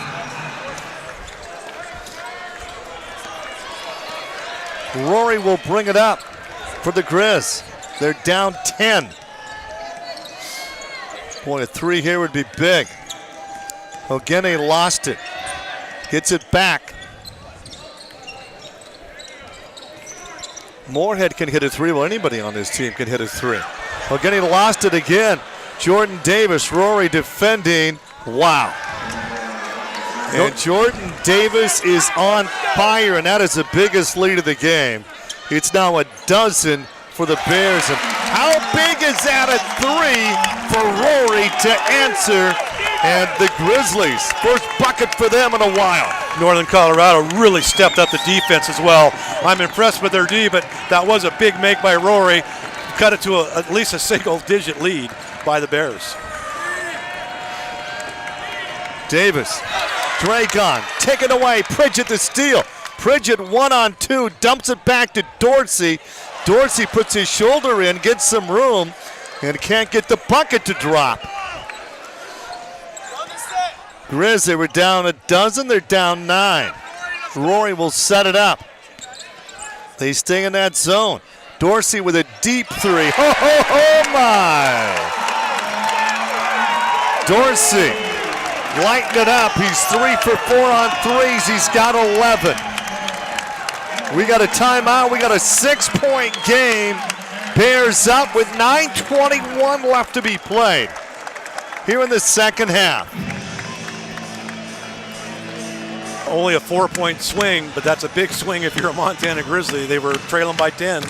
Rory will bring it up for the Grizz. They're down 10. Boy, a three here would be big. Ogene lost it. Gets it back. Moorhead can hit a three. Well, anybody on this team can hit a three. Ogene lost it again. Jordan Davis, Rory defending. Wow. And Jordan Davis is on fire, and that is the biggest lead of the game. It's now a dozen for the Bears. And how big is that? A three for Rory to answer. And the Grizzlies, first bucket for them in a while. Northern Colorado really stepped up the defense as well. I'm impressed with their D, but that was a big make by Rory. Cut it to at least a single-digit lead by the Bears. Davis, Dragon, taken away. Pridgett the steal. Pridgett 1-on-2, dumps it back to Dorsey. Dorsey puts his shoulder in, gets some room, and can't get the bucket to drop. Grizz, they were down a dozen, they're down 9. Rory will set it up. They stay in that zone. Dorsey with a deep three. Ho, ho, ho, my! Dorsey lighting it up. He's 3 for 4 on threes. He's got 11. We got a timeout. We got a 6-point game. Bears up with 9:21 left to be played here in the second half. Only a 4-point swing, but that's a big swing if you're a Montana Grizzly. They were trailing by 10.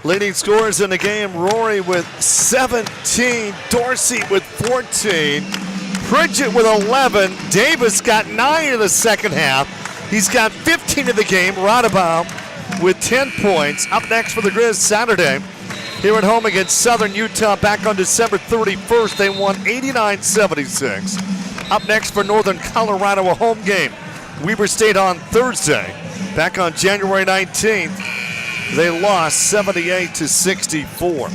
Leading scorers in the game, Rory with 17, Dorsey with 14, Pridgett with 11, Davis got 9 in the second half. He's got 15 in the game. Radabaugh with 10 points. Up next for the Grizz Saturday here at home against Southern Utah back on December 31st. They won 89-76. Up next for Northern Colorado, a home game. Weber State on Thursday. Back on January 19th, they lost 78-64.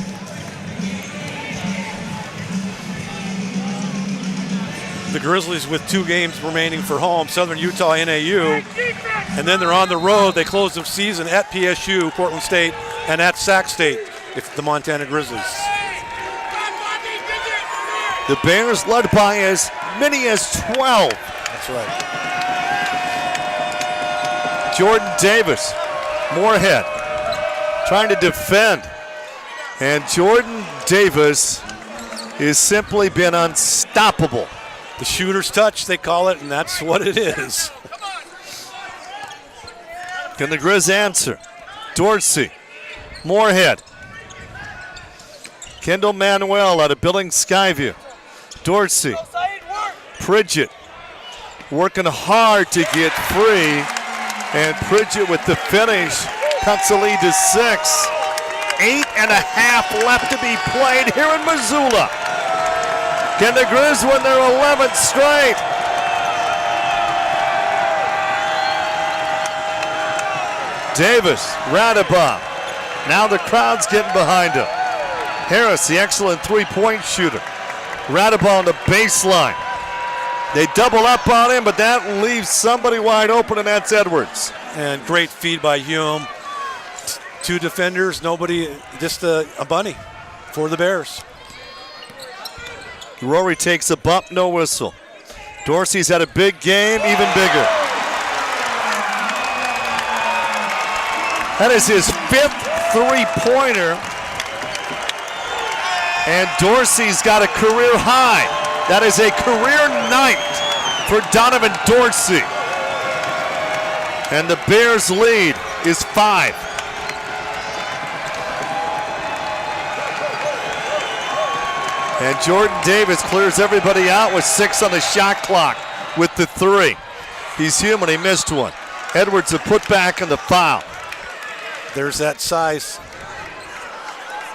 The Grizzlies with 2 games remaining for home, Southern Utah, NAU. And then they're on the road. They close the season at PSU, Portland State, and at Sac State, if the Montana Grizzlies. The Bears led by as many as 12. That's right. Jordan Davis, Moorhead, trying to defend. And Jordan Davis has simply been unstoppable. The shooter's touch, they call it, and that's what it is. Can the Grizz answer? Dorsey, Moorhead, Kendall Manuel out of Billings Skyview. Dorsey, Pridgett working hard to get free, and Pridgett with the finish cuts the lead to 6. 8.5 left to be played here in Missoula. Can the Grizz win their 11th straight? Davis, Radabaugh. Now the crowd's getting behind him. Harris, the excellent three-point shooter. Radabaugh on the baseline. They double up on him, but that leaves somebody wide open, and that's Edwards. And great feed by Hume. 2 defenders, nobody, just a bunny for the Bears. Rory takes a bump, no whistle. Dorsey's had a big game, even bigger. That is his 5th three-pointer. And Dorsey's got a career high. That is a career night for Donovan Dorsey. And the Bears' lead is 5. And Jordan Davis clears everybody out with 6 on the shot clock with the 3. He's human, he missed one. Edwards a putback and the foul. There's that size.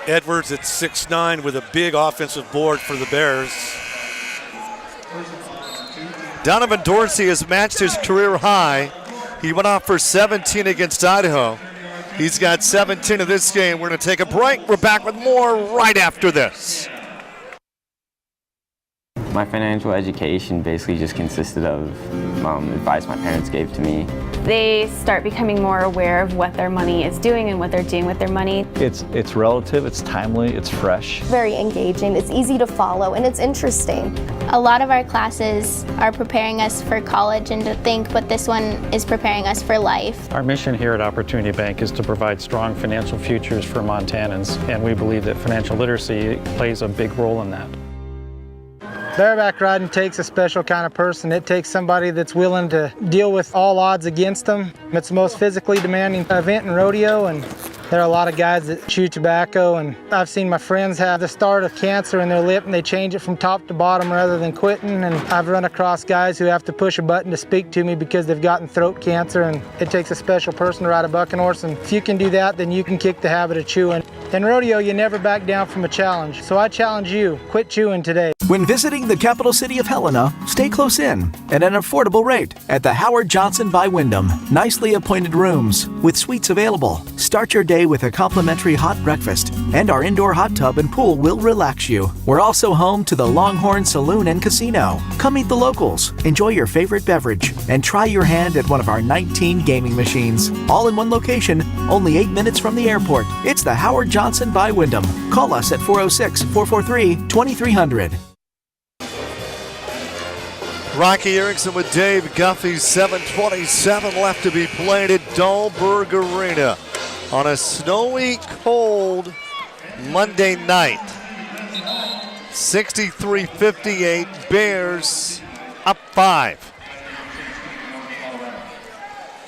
Edwards at 6'9" with a big offensive board for the Bears. Donovan Dorsey has matched his career high. He went off for 17 against Idaho. He's got 17 of this game. We're going to take a break. We're back with more right after this. My financial education basically just consisted of advice my parents gave to me. They start becoming more aware of what their money is doing and what they're doing with their money. It's relative, it's timely, it's fresh. Very engaging, it's easy to follow, and it's interesting. A lot of our classes are preparing us for college and to think, but this one is preparing us for life. Our mission here at Opportunity Bank is to provide strong financial futures for Montanans, and we believe that financial literacy plays a big role in that. Bareback riding takes a special kind of person. It takes somebody that's willing to deal with all odds against them. It's the most physically demanding event in rodeo, and there are a lot of guys that chew tobacco, and I've seen my friends have the start of cancer in their lip and they change it from top to bottom rather than quitting, and I've run across guys who have to push a button to speak to me because they've gotten throat cancer, and it takes a special person to ride a bucking horse, and if you can do that, then you can kick the habit of chewing. In rodeo, you never back down from a challenge, so I challenge you, quit chewing today. When visiting the capital city of Helena, stay close in at an affordable rate at the Howard Johnson by Wyndham. Nicely appointed rooms with suites available. Start your day with a complimentary hot breakfast, and our indoor hot tub and pool will relax you. We're also home to the Longhorn Saloon and Casino. Come meet the locals, enjoy your favorite beverage, and try your hand at one of our 19 gaming machines. All in one location, only 8 minutes from the airport. It's the Howard Johnson by Wyndham. Call us at 406-443-2300. Rocky Erickson with Dave Guffey. 7:27 left to be played at Dahlberg Arena on a snowy, cold Monday night. 63-58, Bears up 5.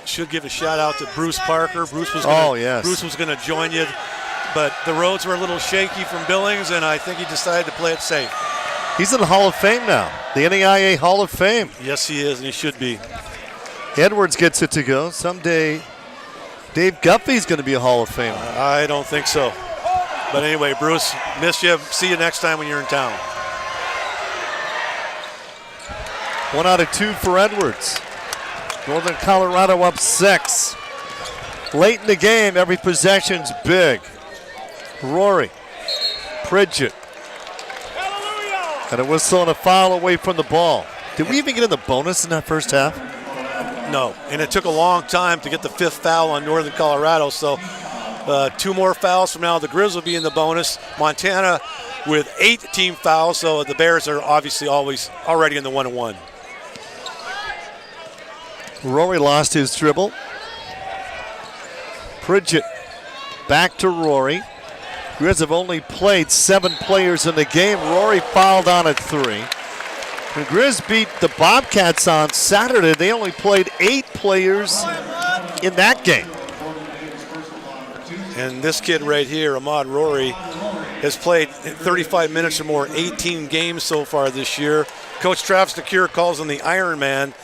Should give a shout out to Bruce Parker. Bruce was going to join you, but the roads were a little shaky from Billings, and I think he decided to play it safe. He's in the Hall of Fame now, the NAIA Hall of Fame. Yes, he is, and he should be. Edwards gets it to go. Someday, Dave Guffey's going to be a Hall of Famer. I don't think so. But anyway, Bruce, miss you. See you next time when you're in town. 1 out of 2 for Edwards. Northern Colorado up 6. Late in the game, every possession's big. Rory, Pridgett, and a whistle and a foul away from the ball. Did we even get in the bonus in that first half? No, and it took a long time to get the 5th foul on Northern Colorado, so 2 more fouls from now. The Grizz will be in the bonus. Montana with 8 team fouls, so the Bears are obviously already in the 1-1. Rory lost his dribble. Pridgett back to Rory. Grizz have only played 7 players in the game. Rory fouled on at 3. When Grizz beat the Bobcats on Saturday, they only played 8 players in that game. And this kid right here, Ahmad Rory, has played 35 minutes or more, 18 games so far this year. Coach Travis DeCure calls him the Iron Man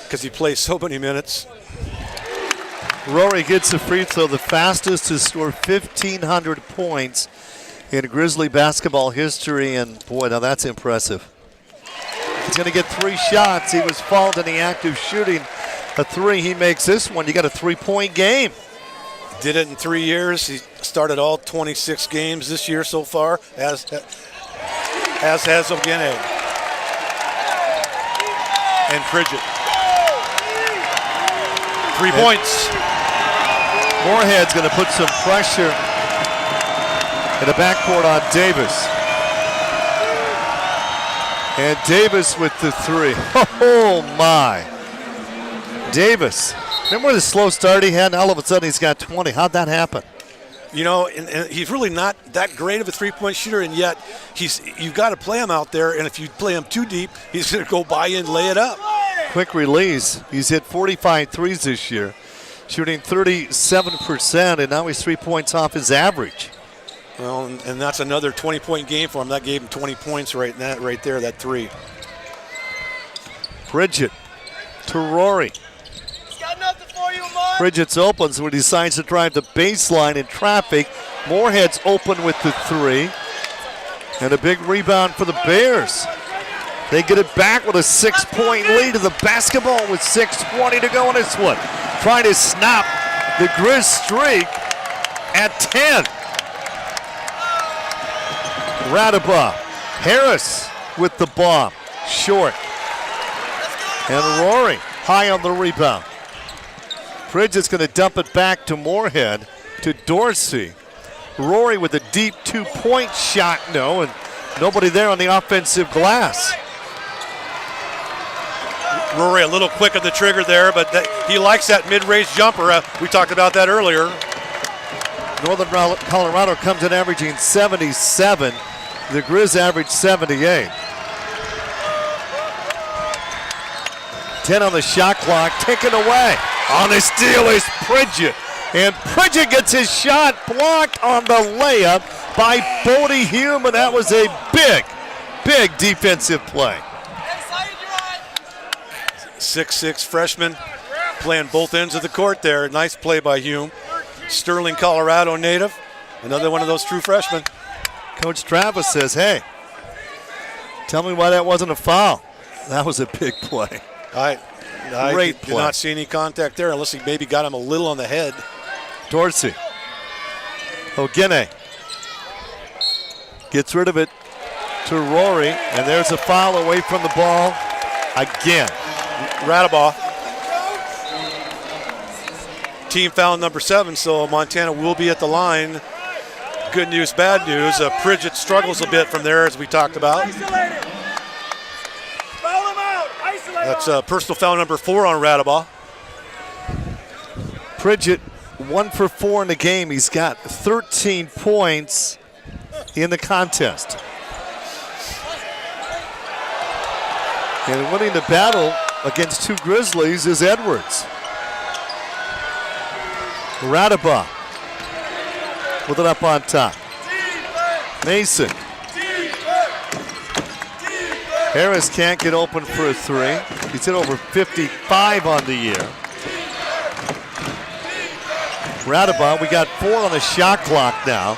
because he plays so many minutes. Rory gets a free throw, the fastest to score 1,500 points in Grizzly basketball history, and boy, now that's impressive. He's going to get 3 shots. He was fouled in the act of shooting a 3. He makes this one. You got a 3-point game. Did it in 3 years. He started all 26 games this year so far, as has Ogene and Pridgett. 3 points. Moorhead's going to put some pressure in the backcourt on Davis. And Davis with the 3. Oh, my. Davis. Remember the slow start he had? All of a sudden he's got 20. How'd that happen? You know, and he's really not that great of a three-point shooter, and yet you've got to play him out there, and if you play him too deep, he's going to go by you and lay it up. Quick release. He's hit 45 threes this year, shooting 37%, and now he's 3 points off his average. Well, and that's another 20-point game for him. That gave him 20 points right there, that 3. Pridgett to Rory. Pridgett's open, so he decides to drive the baseline in traffic. Moorhead's open with the 3. And a big rebound for the Bears. They get it back with a 6-point lead of the basketball with 6:20 to go in this one. Trying to snap the Grizz streak at 10. Radaba. Harris with the bomb. Short. And Rory high on the rebound. Pridgett's going to dump it back to Moorhead, to Dorsey. Rory with a deep 2-point shot, no, and nobody there on the offensive glass. Rory a little quick on the trigger there, but he likes that mid-range jumper. We talked about that earlier. Northern Colorado comes in averaging 77. The Grizz average 78. 10 on the shot clock, taken away. On the steal is Pridgett. And Pridgett gets his shot blocked on the layup by Bodie Hume, and that was a big defensive play. 6'6" freshman playing both ends of the court there. Nice play by Hume. Sterling, Colorado native. Another one of those true freshmen. Coach Travis says, hey, tell me why that wasn't a foul. That was a big play. I Great did play. not see any contact there unless he maybe got him a little on the head. Dorsey. Ogene gets rid of it to Rory, and there's a foul away from the ball again. Radaba. Team foul number 7, so Montana will be at the line. Good news, bad news. Pridgett struggles a bit from there, as we talked about. That's personal foul number 4 on Radaba. Pridgett 1 for 4 in the game. He's got 13 points in the contest. And winning the battle against 2 Grizzlies is Edwards. Radaba with it up on top. Mason. Harris can't get open for a 3. He's hit over 55 on the year. Radaba, we got 4 on the shot clock now.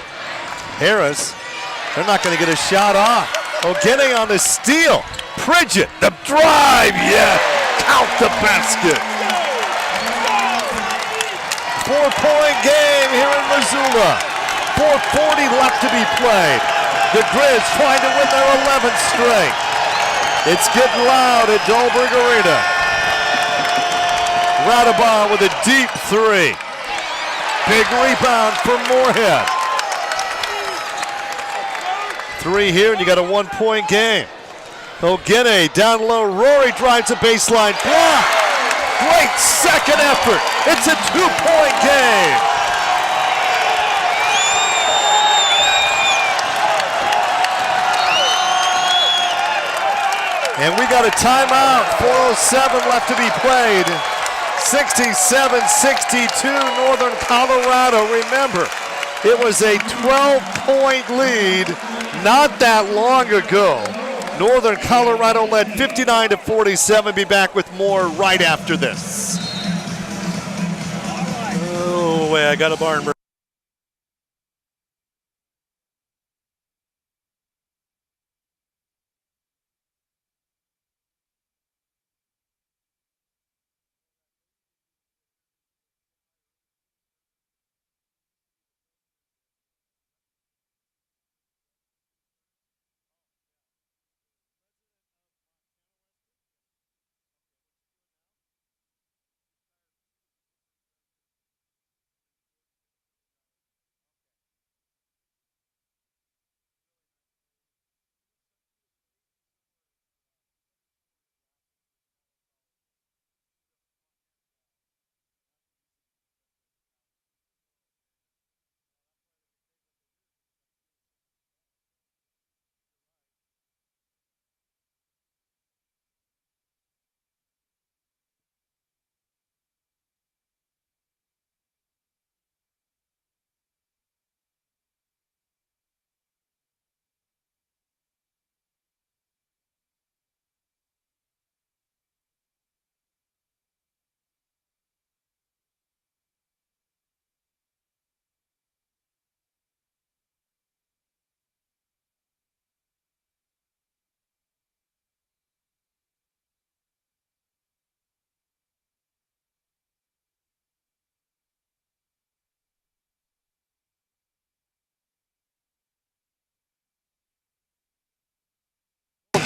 Harris, they're not going to get a shot off. Ogene on the steal. Pridgett, the drive, yeah, count the basket. 4-point game here in Missoula. 4:40 left to be played. The Grizz trying to win their 11th straight. It's getting loud at Dahlberg Arena. Radaba with a deep 3. Big rebound for Moorhead. 3 here, and you got a 1-point game. Ogene down low. Rory drives a baseline block. Great second effort. It's a 2-point game. And we got a timeout. 4:07 left to be played. 67-62 Northern Colorado. Remember, it was a 12-point lead not that long ago. Northern Colorado led 59-47. Be back with more right after this. Oh, wait, I got a barn burner.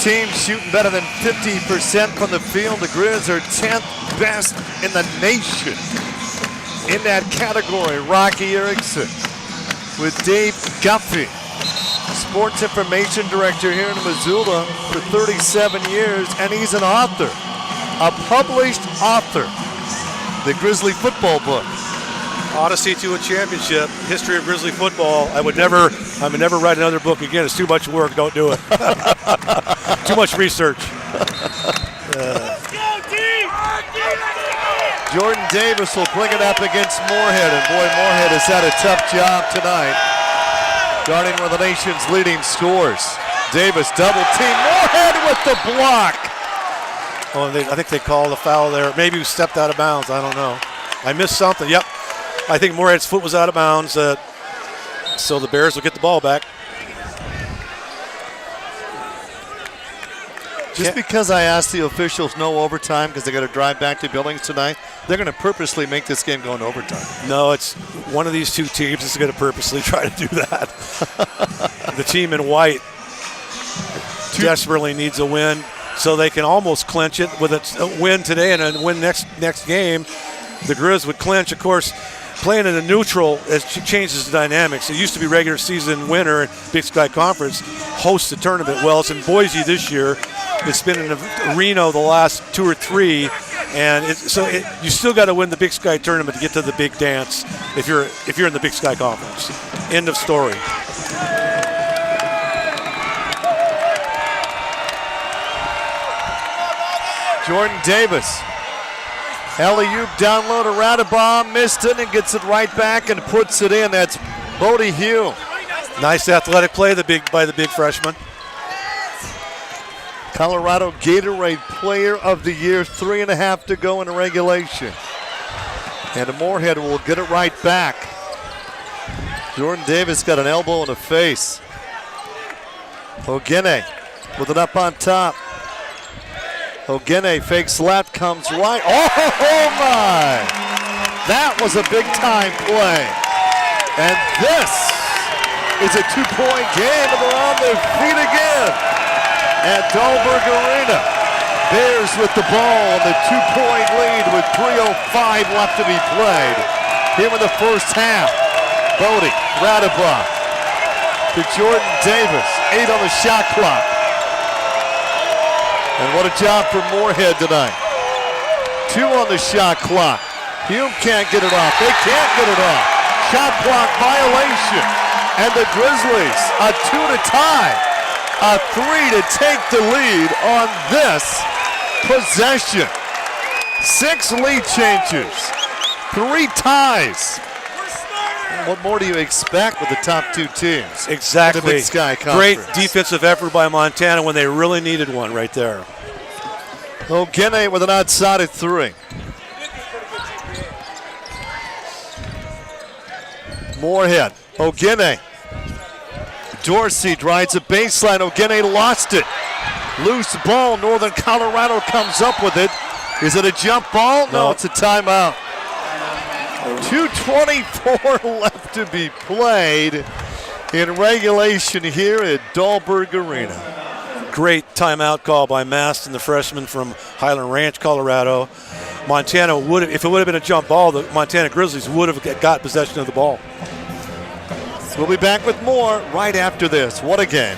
teams shooting better than 50% from the field. The Grizz are 10th best in the nation in that category. Rocky Erickson with Dave Guffey, sports information director here in Missoula for 37 years, and he's an author, a published author. The Grizzly football book. Odyssey to a Championship, History of Grizzly Football. I would never write another book again. It's too much work. Don't do it. Too much research. Jordan Davis will bring it up against Moorhead, and boy, Moorhead has had a tough job tonight, guarding one of the nation's leading scorers. Davis double team, Moorhead with the block. Oh, I think they called a foul there. Maybe he stepped out of bounds. I don't know. I missed something. Yep. I think Moorhead's foot was out of bounds, so the Bears will get the ball back. Just because I asked the officials no overtime because they got to drive back to Billings tonight, they're going to purposely make this game go in overtime. No, it's one of these two teams is going to purposely try to do that. The team in white desperately needs a win so they can almost clinch it with a win today and a win next game. The Grizz would clinch, of course. Playing in a neutral changes the dynamics. It used to be regular season winner at Big Sky Conference hosts the tournament. Well, it's in Boise this year. It's been in Reno the last 2 or 3, and you still got to win the Big Sky tournament to get to the big dance if you're in the Big Sky Conference. End of story. Jordan Davis. Alley-oop down low to Radabah, missed it and gets it right back and puts it in. That's Bodie Hugh. Nice athletic play by the big freshman. Colorado Gatorade Player of the Year, 3.5 to go in regulation. And Moorhead will get it right back. Jordan Davis got an elbow in the face. Ogene with it up on top. Ogene fakes left, comes right. Oh my! That was a big time play. And this is a 2-point game, and they're on their feet again at Dahlberg Arena. Bears with the ball on the 2-point lead with 3:05 left to be played. Here in the first half. Bodie, Radabah to Jordan Davis. 8 on the shot clock. And what a job for Moorhead tonight. 2 on the shot clock. Hume can't get it off. They can't get it off. Shot clock violation. And the Grizzlies, a 2 to tie. A 3 to take the lead on this possession. 6 lead changes. 3 ties. What more do you expect with the top 2 teams? Exactly. The Big Sky Conference. Great defensive effort by Montana when they really needed one right there. Ogene with an outside at 3. Moorhead. Ogene. Dorsey drives a baseline. Ogene lost it. Loose ball. Northern Colorado comes up with it. Is it a jump ball? No, it's a timeout. 2:24 left to be played in regulation here at Dahlberg Arena. Great timeout call by Maston, the freshman from Highland Ranch, Colorado. Montana would have, if it would have been a jump ball, the Montana Grizzlies would have got possession of the ball. We'll be back with more right after this. What a game.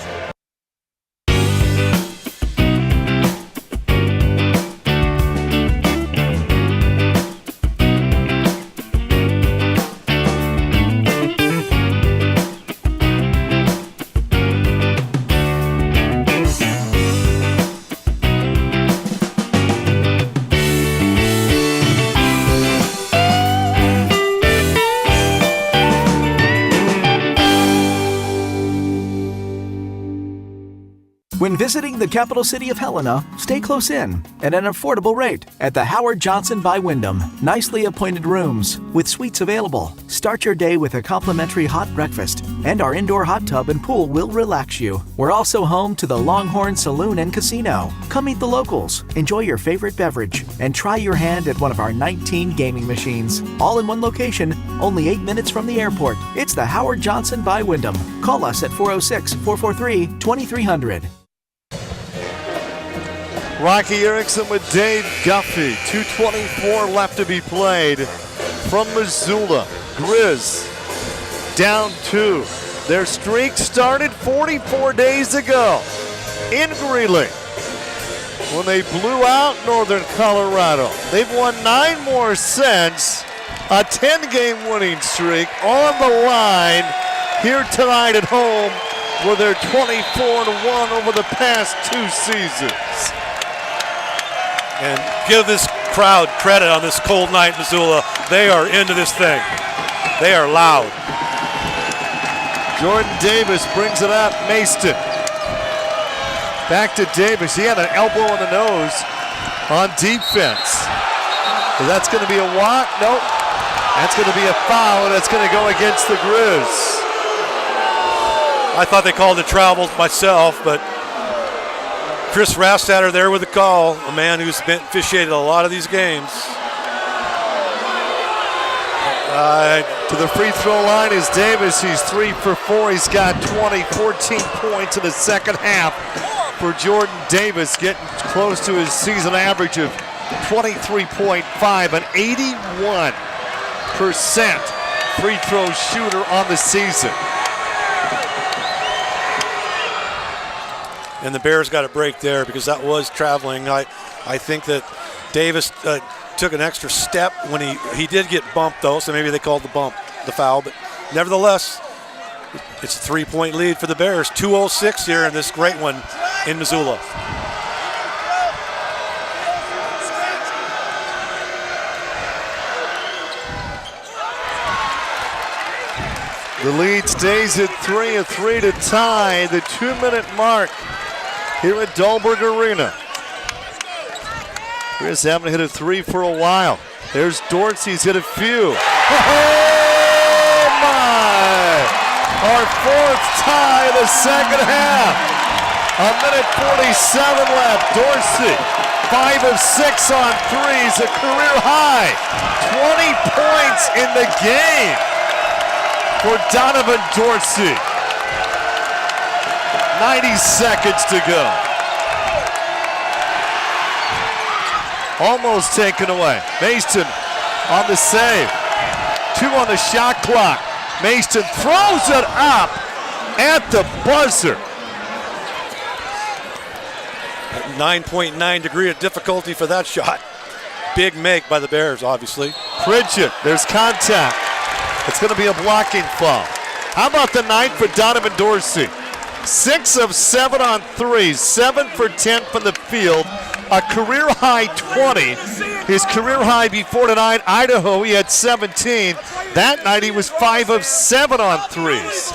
When visiting the capital city of Helena, stay close in at an affordable rate at the Howard Johnson by Wyndham. Nicely appointed rooms with suites available. Start your day with a complimentary hot breakfast, and our indoor hot tub and pool will relax you. We're also home to the Longhorn Saloon and Casino. Come meet the locals, enjoy your favorite beverage, and try your hand at one of our 19 gaming machines. All in one location, only 8 minutes from the airport. It's the Howard Johnson by Wyndham. Call us at 406-443-2300. Rocky Erickson with Dave Guffey. 2:24 left to be played from Missoula. Grizz down 2. Their streak started 44 days ago in Greeley when they blew out Northern Colorado. They've won 9 more since. A 10-game winning streak on the line here tonight at home, where they're 24-1 over the past 2 seasons. And give this crowd credit on this cold night in Missoula. They are into this thing. They are loud. Jordan Davis brings it up. Maston. Back to Davis. He had an elbow in the nose on defense. So that's going to be a what? Nope. That's going to be a foul, and it's going to go against the Grizz. I thought they called it travel myself, but Chris Rastatter there with the call, a man who's been officiated a lot of these games. To the free throw line is Davis. He's 3 for 4. He's got 14 points in the second half for Jordan Davis, getting close to his season average of 23.5, an 81% free throw shooter on the season. And the Bears got a break there because that was traveling. I think that Davis took an extra step when he did get bumped, though, so maybe they called the foul. But nevertheless, it's a 3-point lead for the Bears. 2:06 here in this great one in Missoula. The lead stays at 3, a 3 to tie the 2-minute mark here at Dahlberg Arena. Chris haven't hit a 3 for a while. There's Dorsey's hit a few. Oh my! Our 4th tie of the second half. A minute 47 left. Dorsey, 5 of 6 on threes, a career high. 20 points in the game for Donovan Dorsey. 90 seconds to go. Almost taken away. Maston on the save. 2 on the shot clock. Maston throws it up at the buzzer. 9.9 degree of difficulty for that shot. Big make by the Bears, obviously. Pridgett, there's contact. It's going to be a blocking foul. How about the night for Donovan Dorsey? 6 of 7 on threes, 7 for 10 from the field, a career high 20. His career high before tonight, Idaho, he had 17. That night he was 5 of 7 on threes.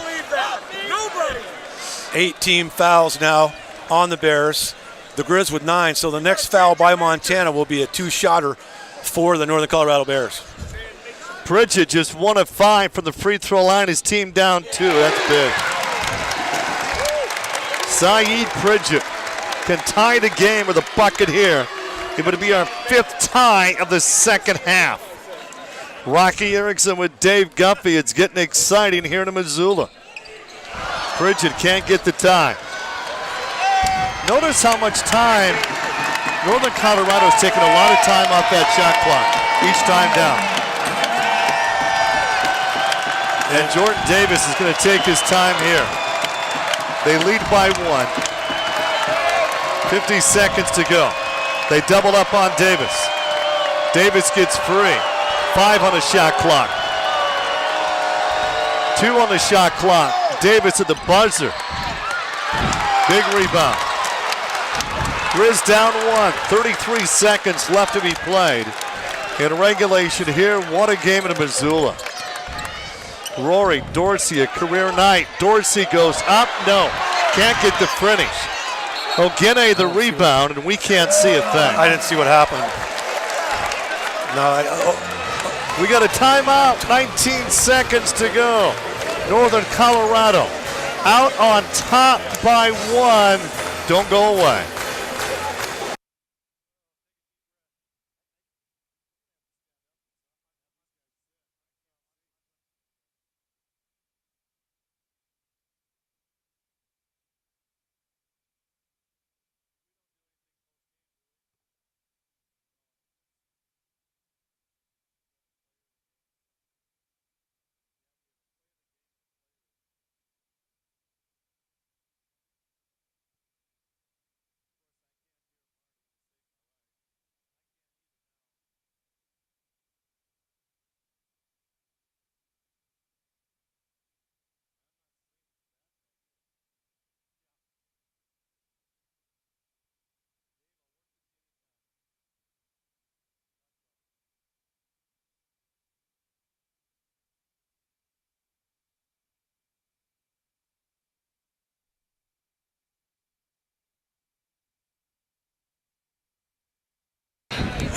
8 team fouls now on the Bears. The Grizz with 9, so the next foul by Montana will be a 2-shotter for the Northern Colorado Bears. Pridgett just 1 of 5 from the free throw line. His team down 2. That's big. Saeed Pridgett can tie the game with a bucket here. It would be our 5th tie of the second half. Rocky Erickson with Dave Guffey. It's getting exciting here in Missoula. Pridgett can't get the tie. Notice how much time Northern Colorado's taking a lot of time off that shot clock each time down. And Jordan Davis is going to take his time here. They lead by 1. 50 seconds to go. They double up on Davis. Davis gets free. 5 on the shot clock. 2 on the shot clock. Davis at the buzzer. Big rebound. Grizz down 1. 33 seconds left to be played in regulation here. What a game in Missoula. Rory Dorsey, a career night. Dorsey goes up, no, can't get the finish. Ogene the rebound, and we can't see a thing. I didn't see what happened. No, we got a timeout, 19 seconds to go. Northern Colorado out on top by 1. Don't go away.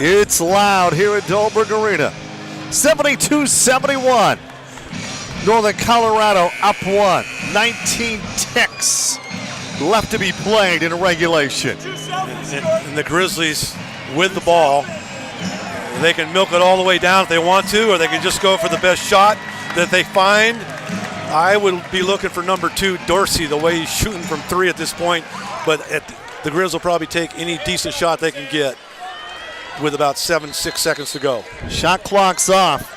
It's loud here at Dahlberg Arena. 72-71. Northern Colorado up one. 19 ticks left to be played in regulation. And the Grizzlies with the ball, they can milk it all the way down if they want to, or they can just go for the best shot that they find. I would be looking for number 2, Dorsey, the way he's shooting from 3 at this point. But the Grizz will probably take any decent shot they can get with about 6 seconds to go. Shot clock's off.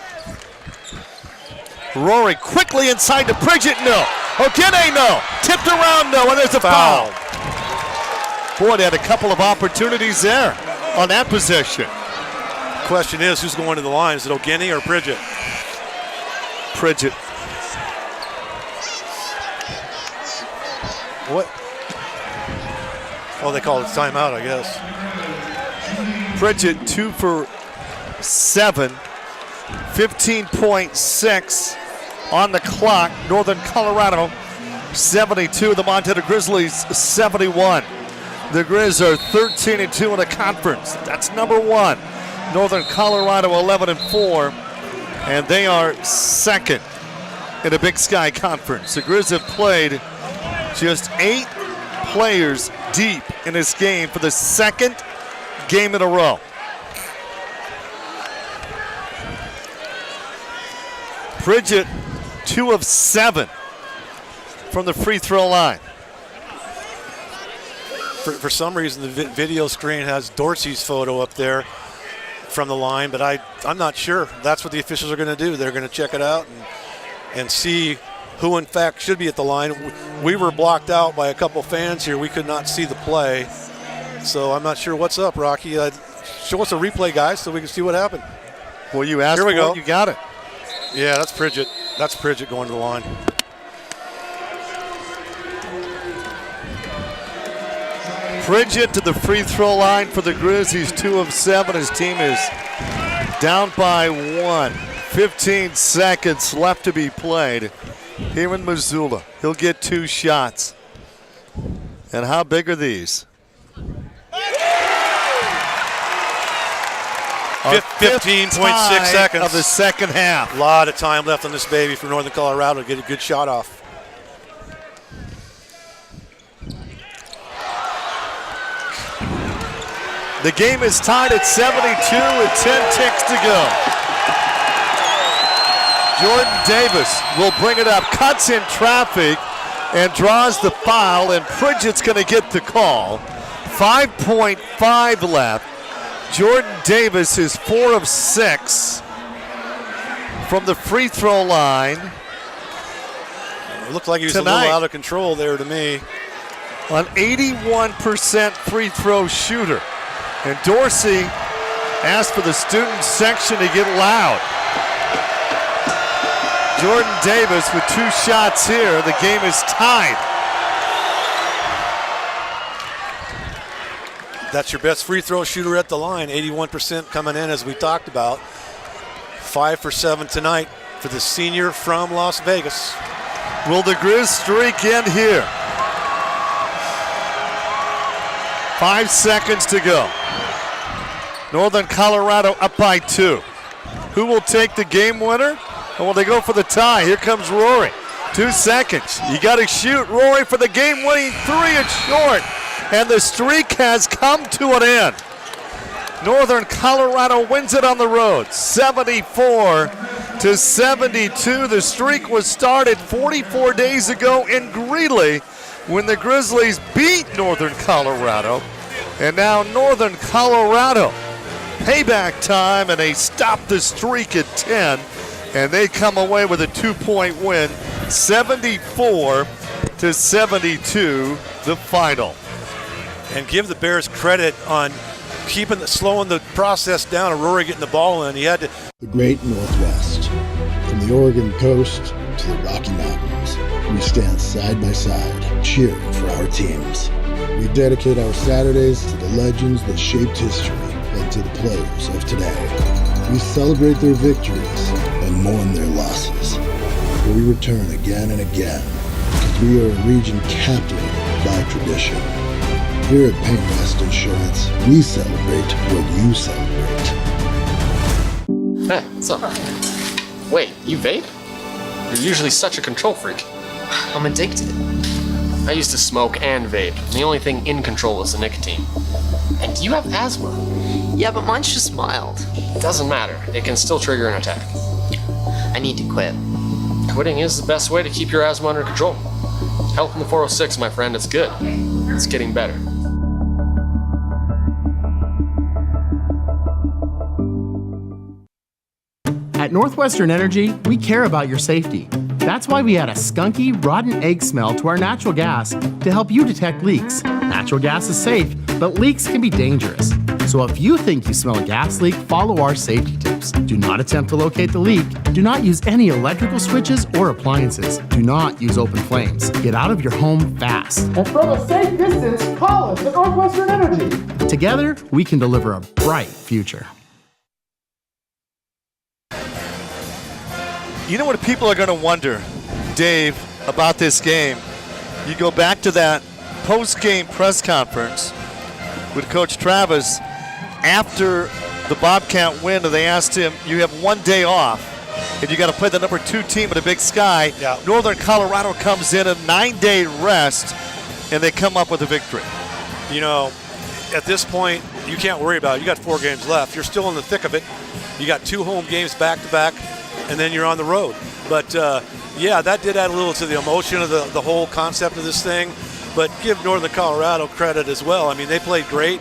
Rory quickly inside to Pridgett, no. Ogene, no. Tipped around, no, and there's a foul. Boy, they had a couple of opportunities there on that possession. Question is, who's going to the line? Is it Ogene or Pridgett? Pridgett. What? Oh, they called it timeout, I guess. Pridgett 2 for 7, 15.6 on the clock. Northern Colorado 72, the Montana Grizzlies 71. The Grizz are 13-2 in the conference. That's number 1. Northern Colorado 11-4, and they are second in the Big Sky Conference. The Grizz have played just 8 players deep in this game for the second game in a row. Pridgett 2 of 7 from the free throw line. For some reason, the video screen has Dorsey's photo up there from the line, but I'm not sure. That's what the officials are going to do. They're going to check it out and see who, in fact, should be at the line. We were blocked out by a couple fans here. We could not see the play. So I'm not sure what's up, Rocky. Show us a replay, guys, so we can see what happened. Well, you asked here we go. You got it. Yeah, that's Pridgett. That's Pridgett going to the line. Pridgett to the free throw line for the Grizz. He's 2 of 7. His team is down by 1. 15 seconds left to be played here in Missoula. He'll get 2 shots. And how big are these? 15.6 seconds of the second half. A lot of time left on this baby for Northern Colorado to get a good shot off. The game is tied at 72 with 10 ticks to go. Jordan Davis will bring it up, cuts in traffic, and draws the foul, and Pridgett's going to get the call. 5.5 left. Jordan Davis is 4 of 6 from the free throw line. It looked like he was a little out of control there to me. An 81% free throw shooter. And Dorsey asked for the student section to get loud. Jordan Davis with 2 shots here. The game is tied. That's your best free throw shooter at the line. 81% coming in, as we talked about. 5 for 7 tonight for the senior from Las Vegas. Will the Grizz streak end here? 5 seconds to go. Northern Colorado up by 2. Who will take the game winner? Or will they go for the tie? Here comes Rory. 2 seconds. You got to shoot. Rory for the game-winning 3. It's short. And the streak has come to an end. Northern Colorado wins it on the road. 74-72. The streak was started 44 days ago in Greeley when the Grizzlies beat Northern Colorado. And now Northern Colorado, payback time, and they stop the streak at 10. And they come away with a 2-point win, 74-72, the final. And give the Bears credit on slowing the process down of Rory getting the ball in. He had to. The great Northwest, from the Oregon coast to the Rocky Mountains, we stand side by side, cheering for our teams. We dedicate our Saturdays to the legends that shaped history and to the players of today. We celebrate their victories and mourn their losses. But we return again and again because we are a region captivated by tradition. Here at Paint West Insurance, we celebrate what you celebrate. Hey, what's up? Wait, you vape? You're usually such a control freak. I'm addicted. I used to smoke and vape, and the only thing in control was the nicotine. And you have asthma. Yeah, but mine's just mild. It doesn't matter. It can still trigger an attack. I need to quit. Quitting is the best way to keep your asthma under control. Help in the 406, my friend. It's good. It's getting better. At Northwestern Energy, we care about your safety. That's why we add a skunky, rotten egg smell to our natural gas to help you detect leaks. Natural gas is safe, but leaks can be dangerous. So if you think you smell a gas leak, follow our safety tips. Do not attempt to locate the leak. Do not use any electrical switches or appliances. Do not use open flames. Get out of your home fast. And from a safe distance, call us at Northwestern Energy. Together, we can deliver a bright future. You know what people are going to wonder, Dave, about this game? You go back to that post-game press conference with Coach Travis after the Bobcat win, and they asked him, you have 1 day off, and you got to play the number 2 team at a Big Sky. Yeah. Northern Colorado comes in a 9-day rest, and they come up with a victory. You know, at this point, you can't worry about it. You got 4 games left. You're still in the thick of it. You got 2 home games back-to-back, and then you're on the road. But, yeah, that did add a little to the emotion of the whole concept of this thing. But give Northern Colorado credit as well. I mean, they played great.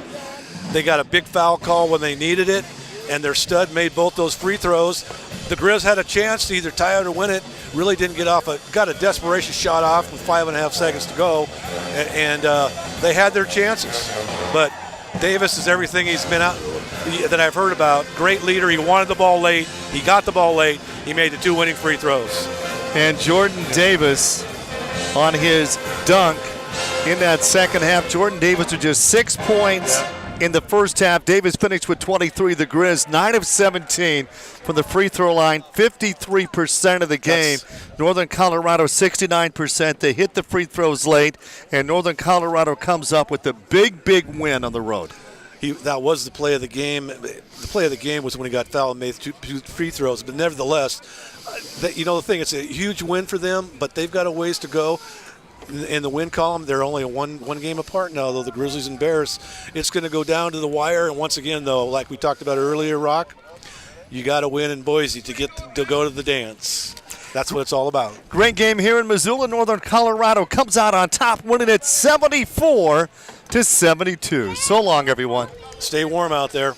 They got a big foul call when they needed it, and their stud made both those free throws. The Grizz had a chance to either tie it or win it. Really didn't got a desperation shot off with 5.5 seconds to go, and they had their chances. But Davis is everything he's been out that I've heard about. Great leader. He wanted the ball late. He got the ball late. He made the 2 winning free throws. And Jordan Davis on his dunk in that second half. Jordan Davis with just 6 points in the first half. Davis finished with 23. The Grizz 9 of 17 from the free throw line, 53% of the game. Northern Colorado 69%. They hit the free throws late, and Northern Colorado comes up with the big win on the road. That was the play of the game. The play of the game was when he got fouled and made 2 free throws. But nevertheless, the thing, it's a huge win for them, but they've got a ways to go. In the win column, they're only one game apart now, though, the Grizzlies and Bears. It's going to go down to the wire. And once again, though, like we talked about earlier, Rock, you got to win in Boise to go to the dance. That's what it's all about. Great game here in Missoula. Northern Colorado comes out on top, winning it 74-72. So long, everyone. Stay warm out there.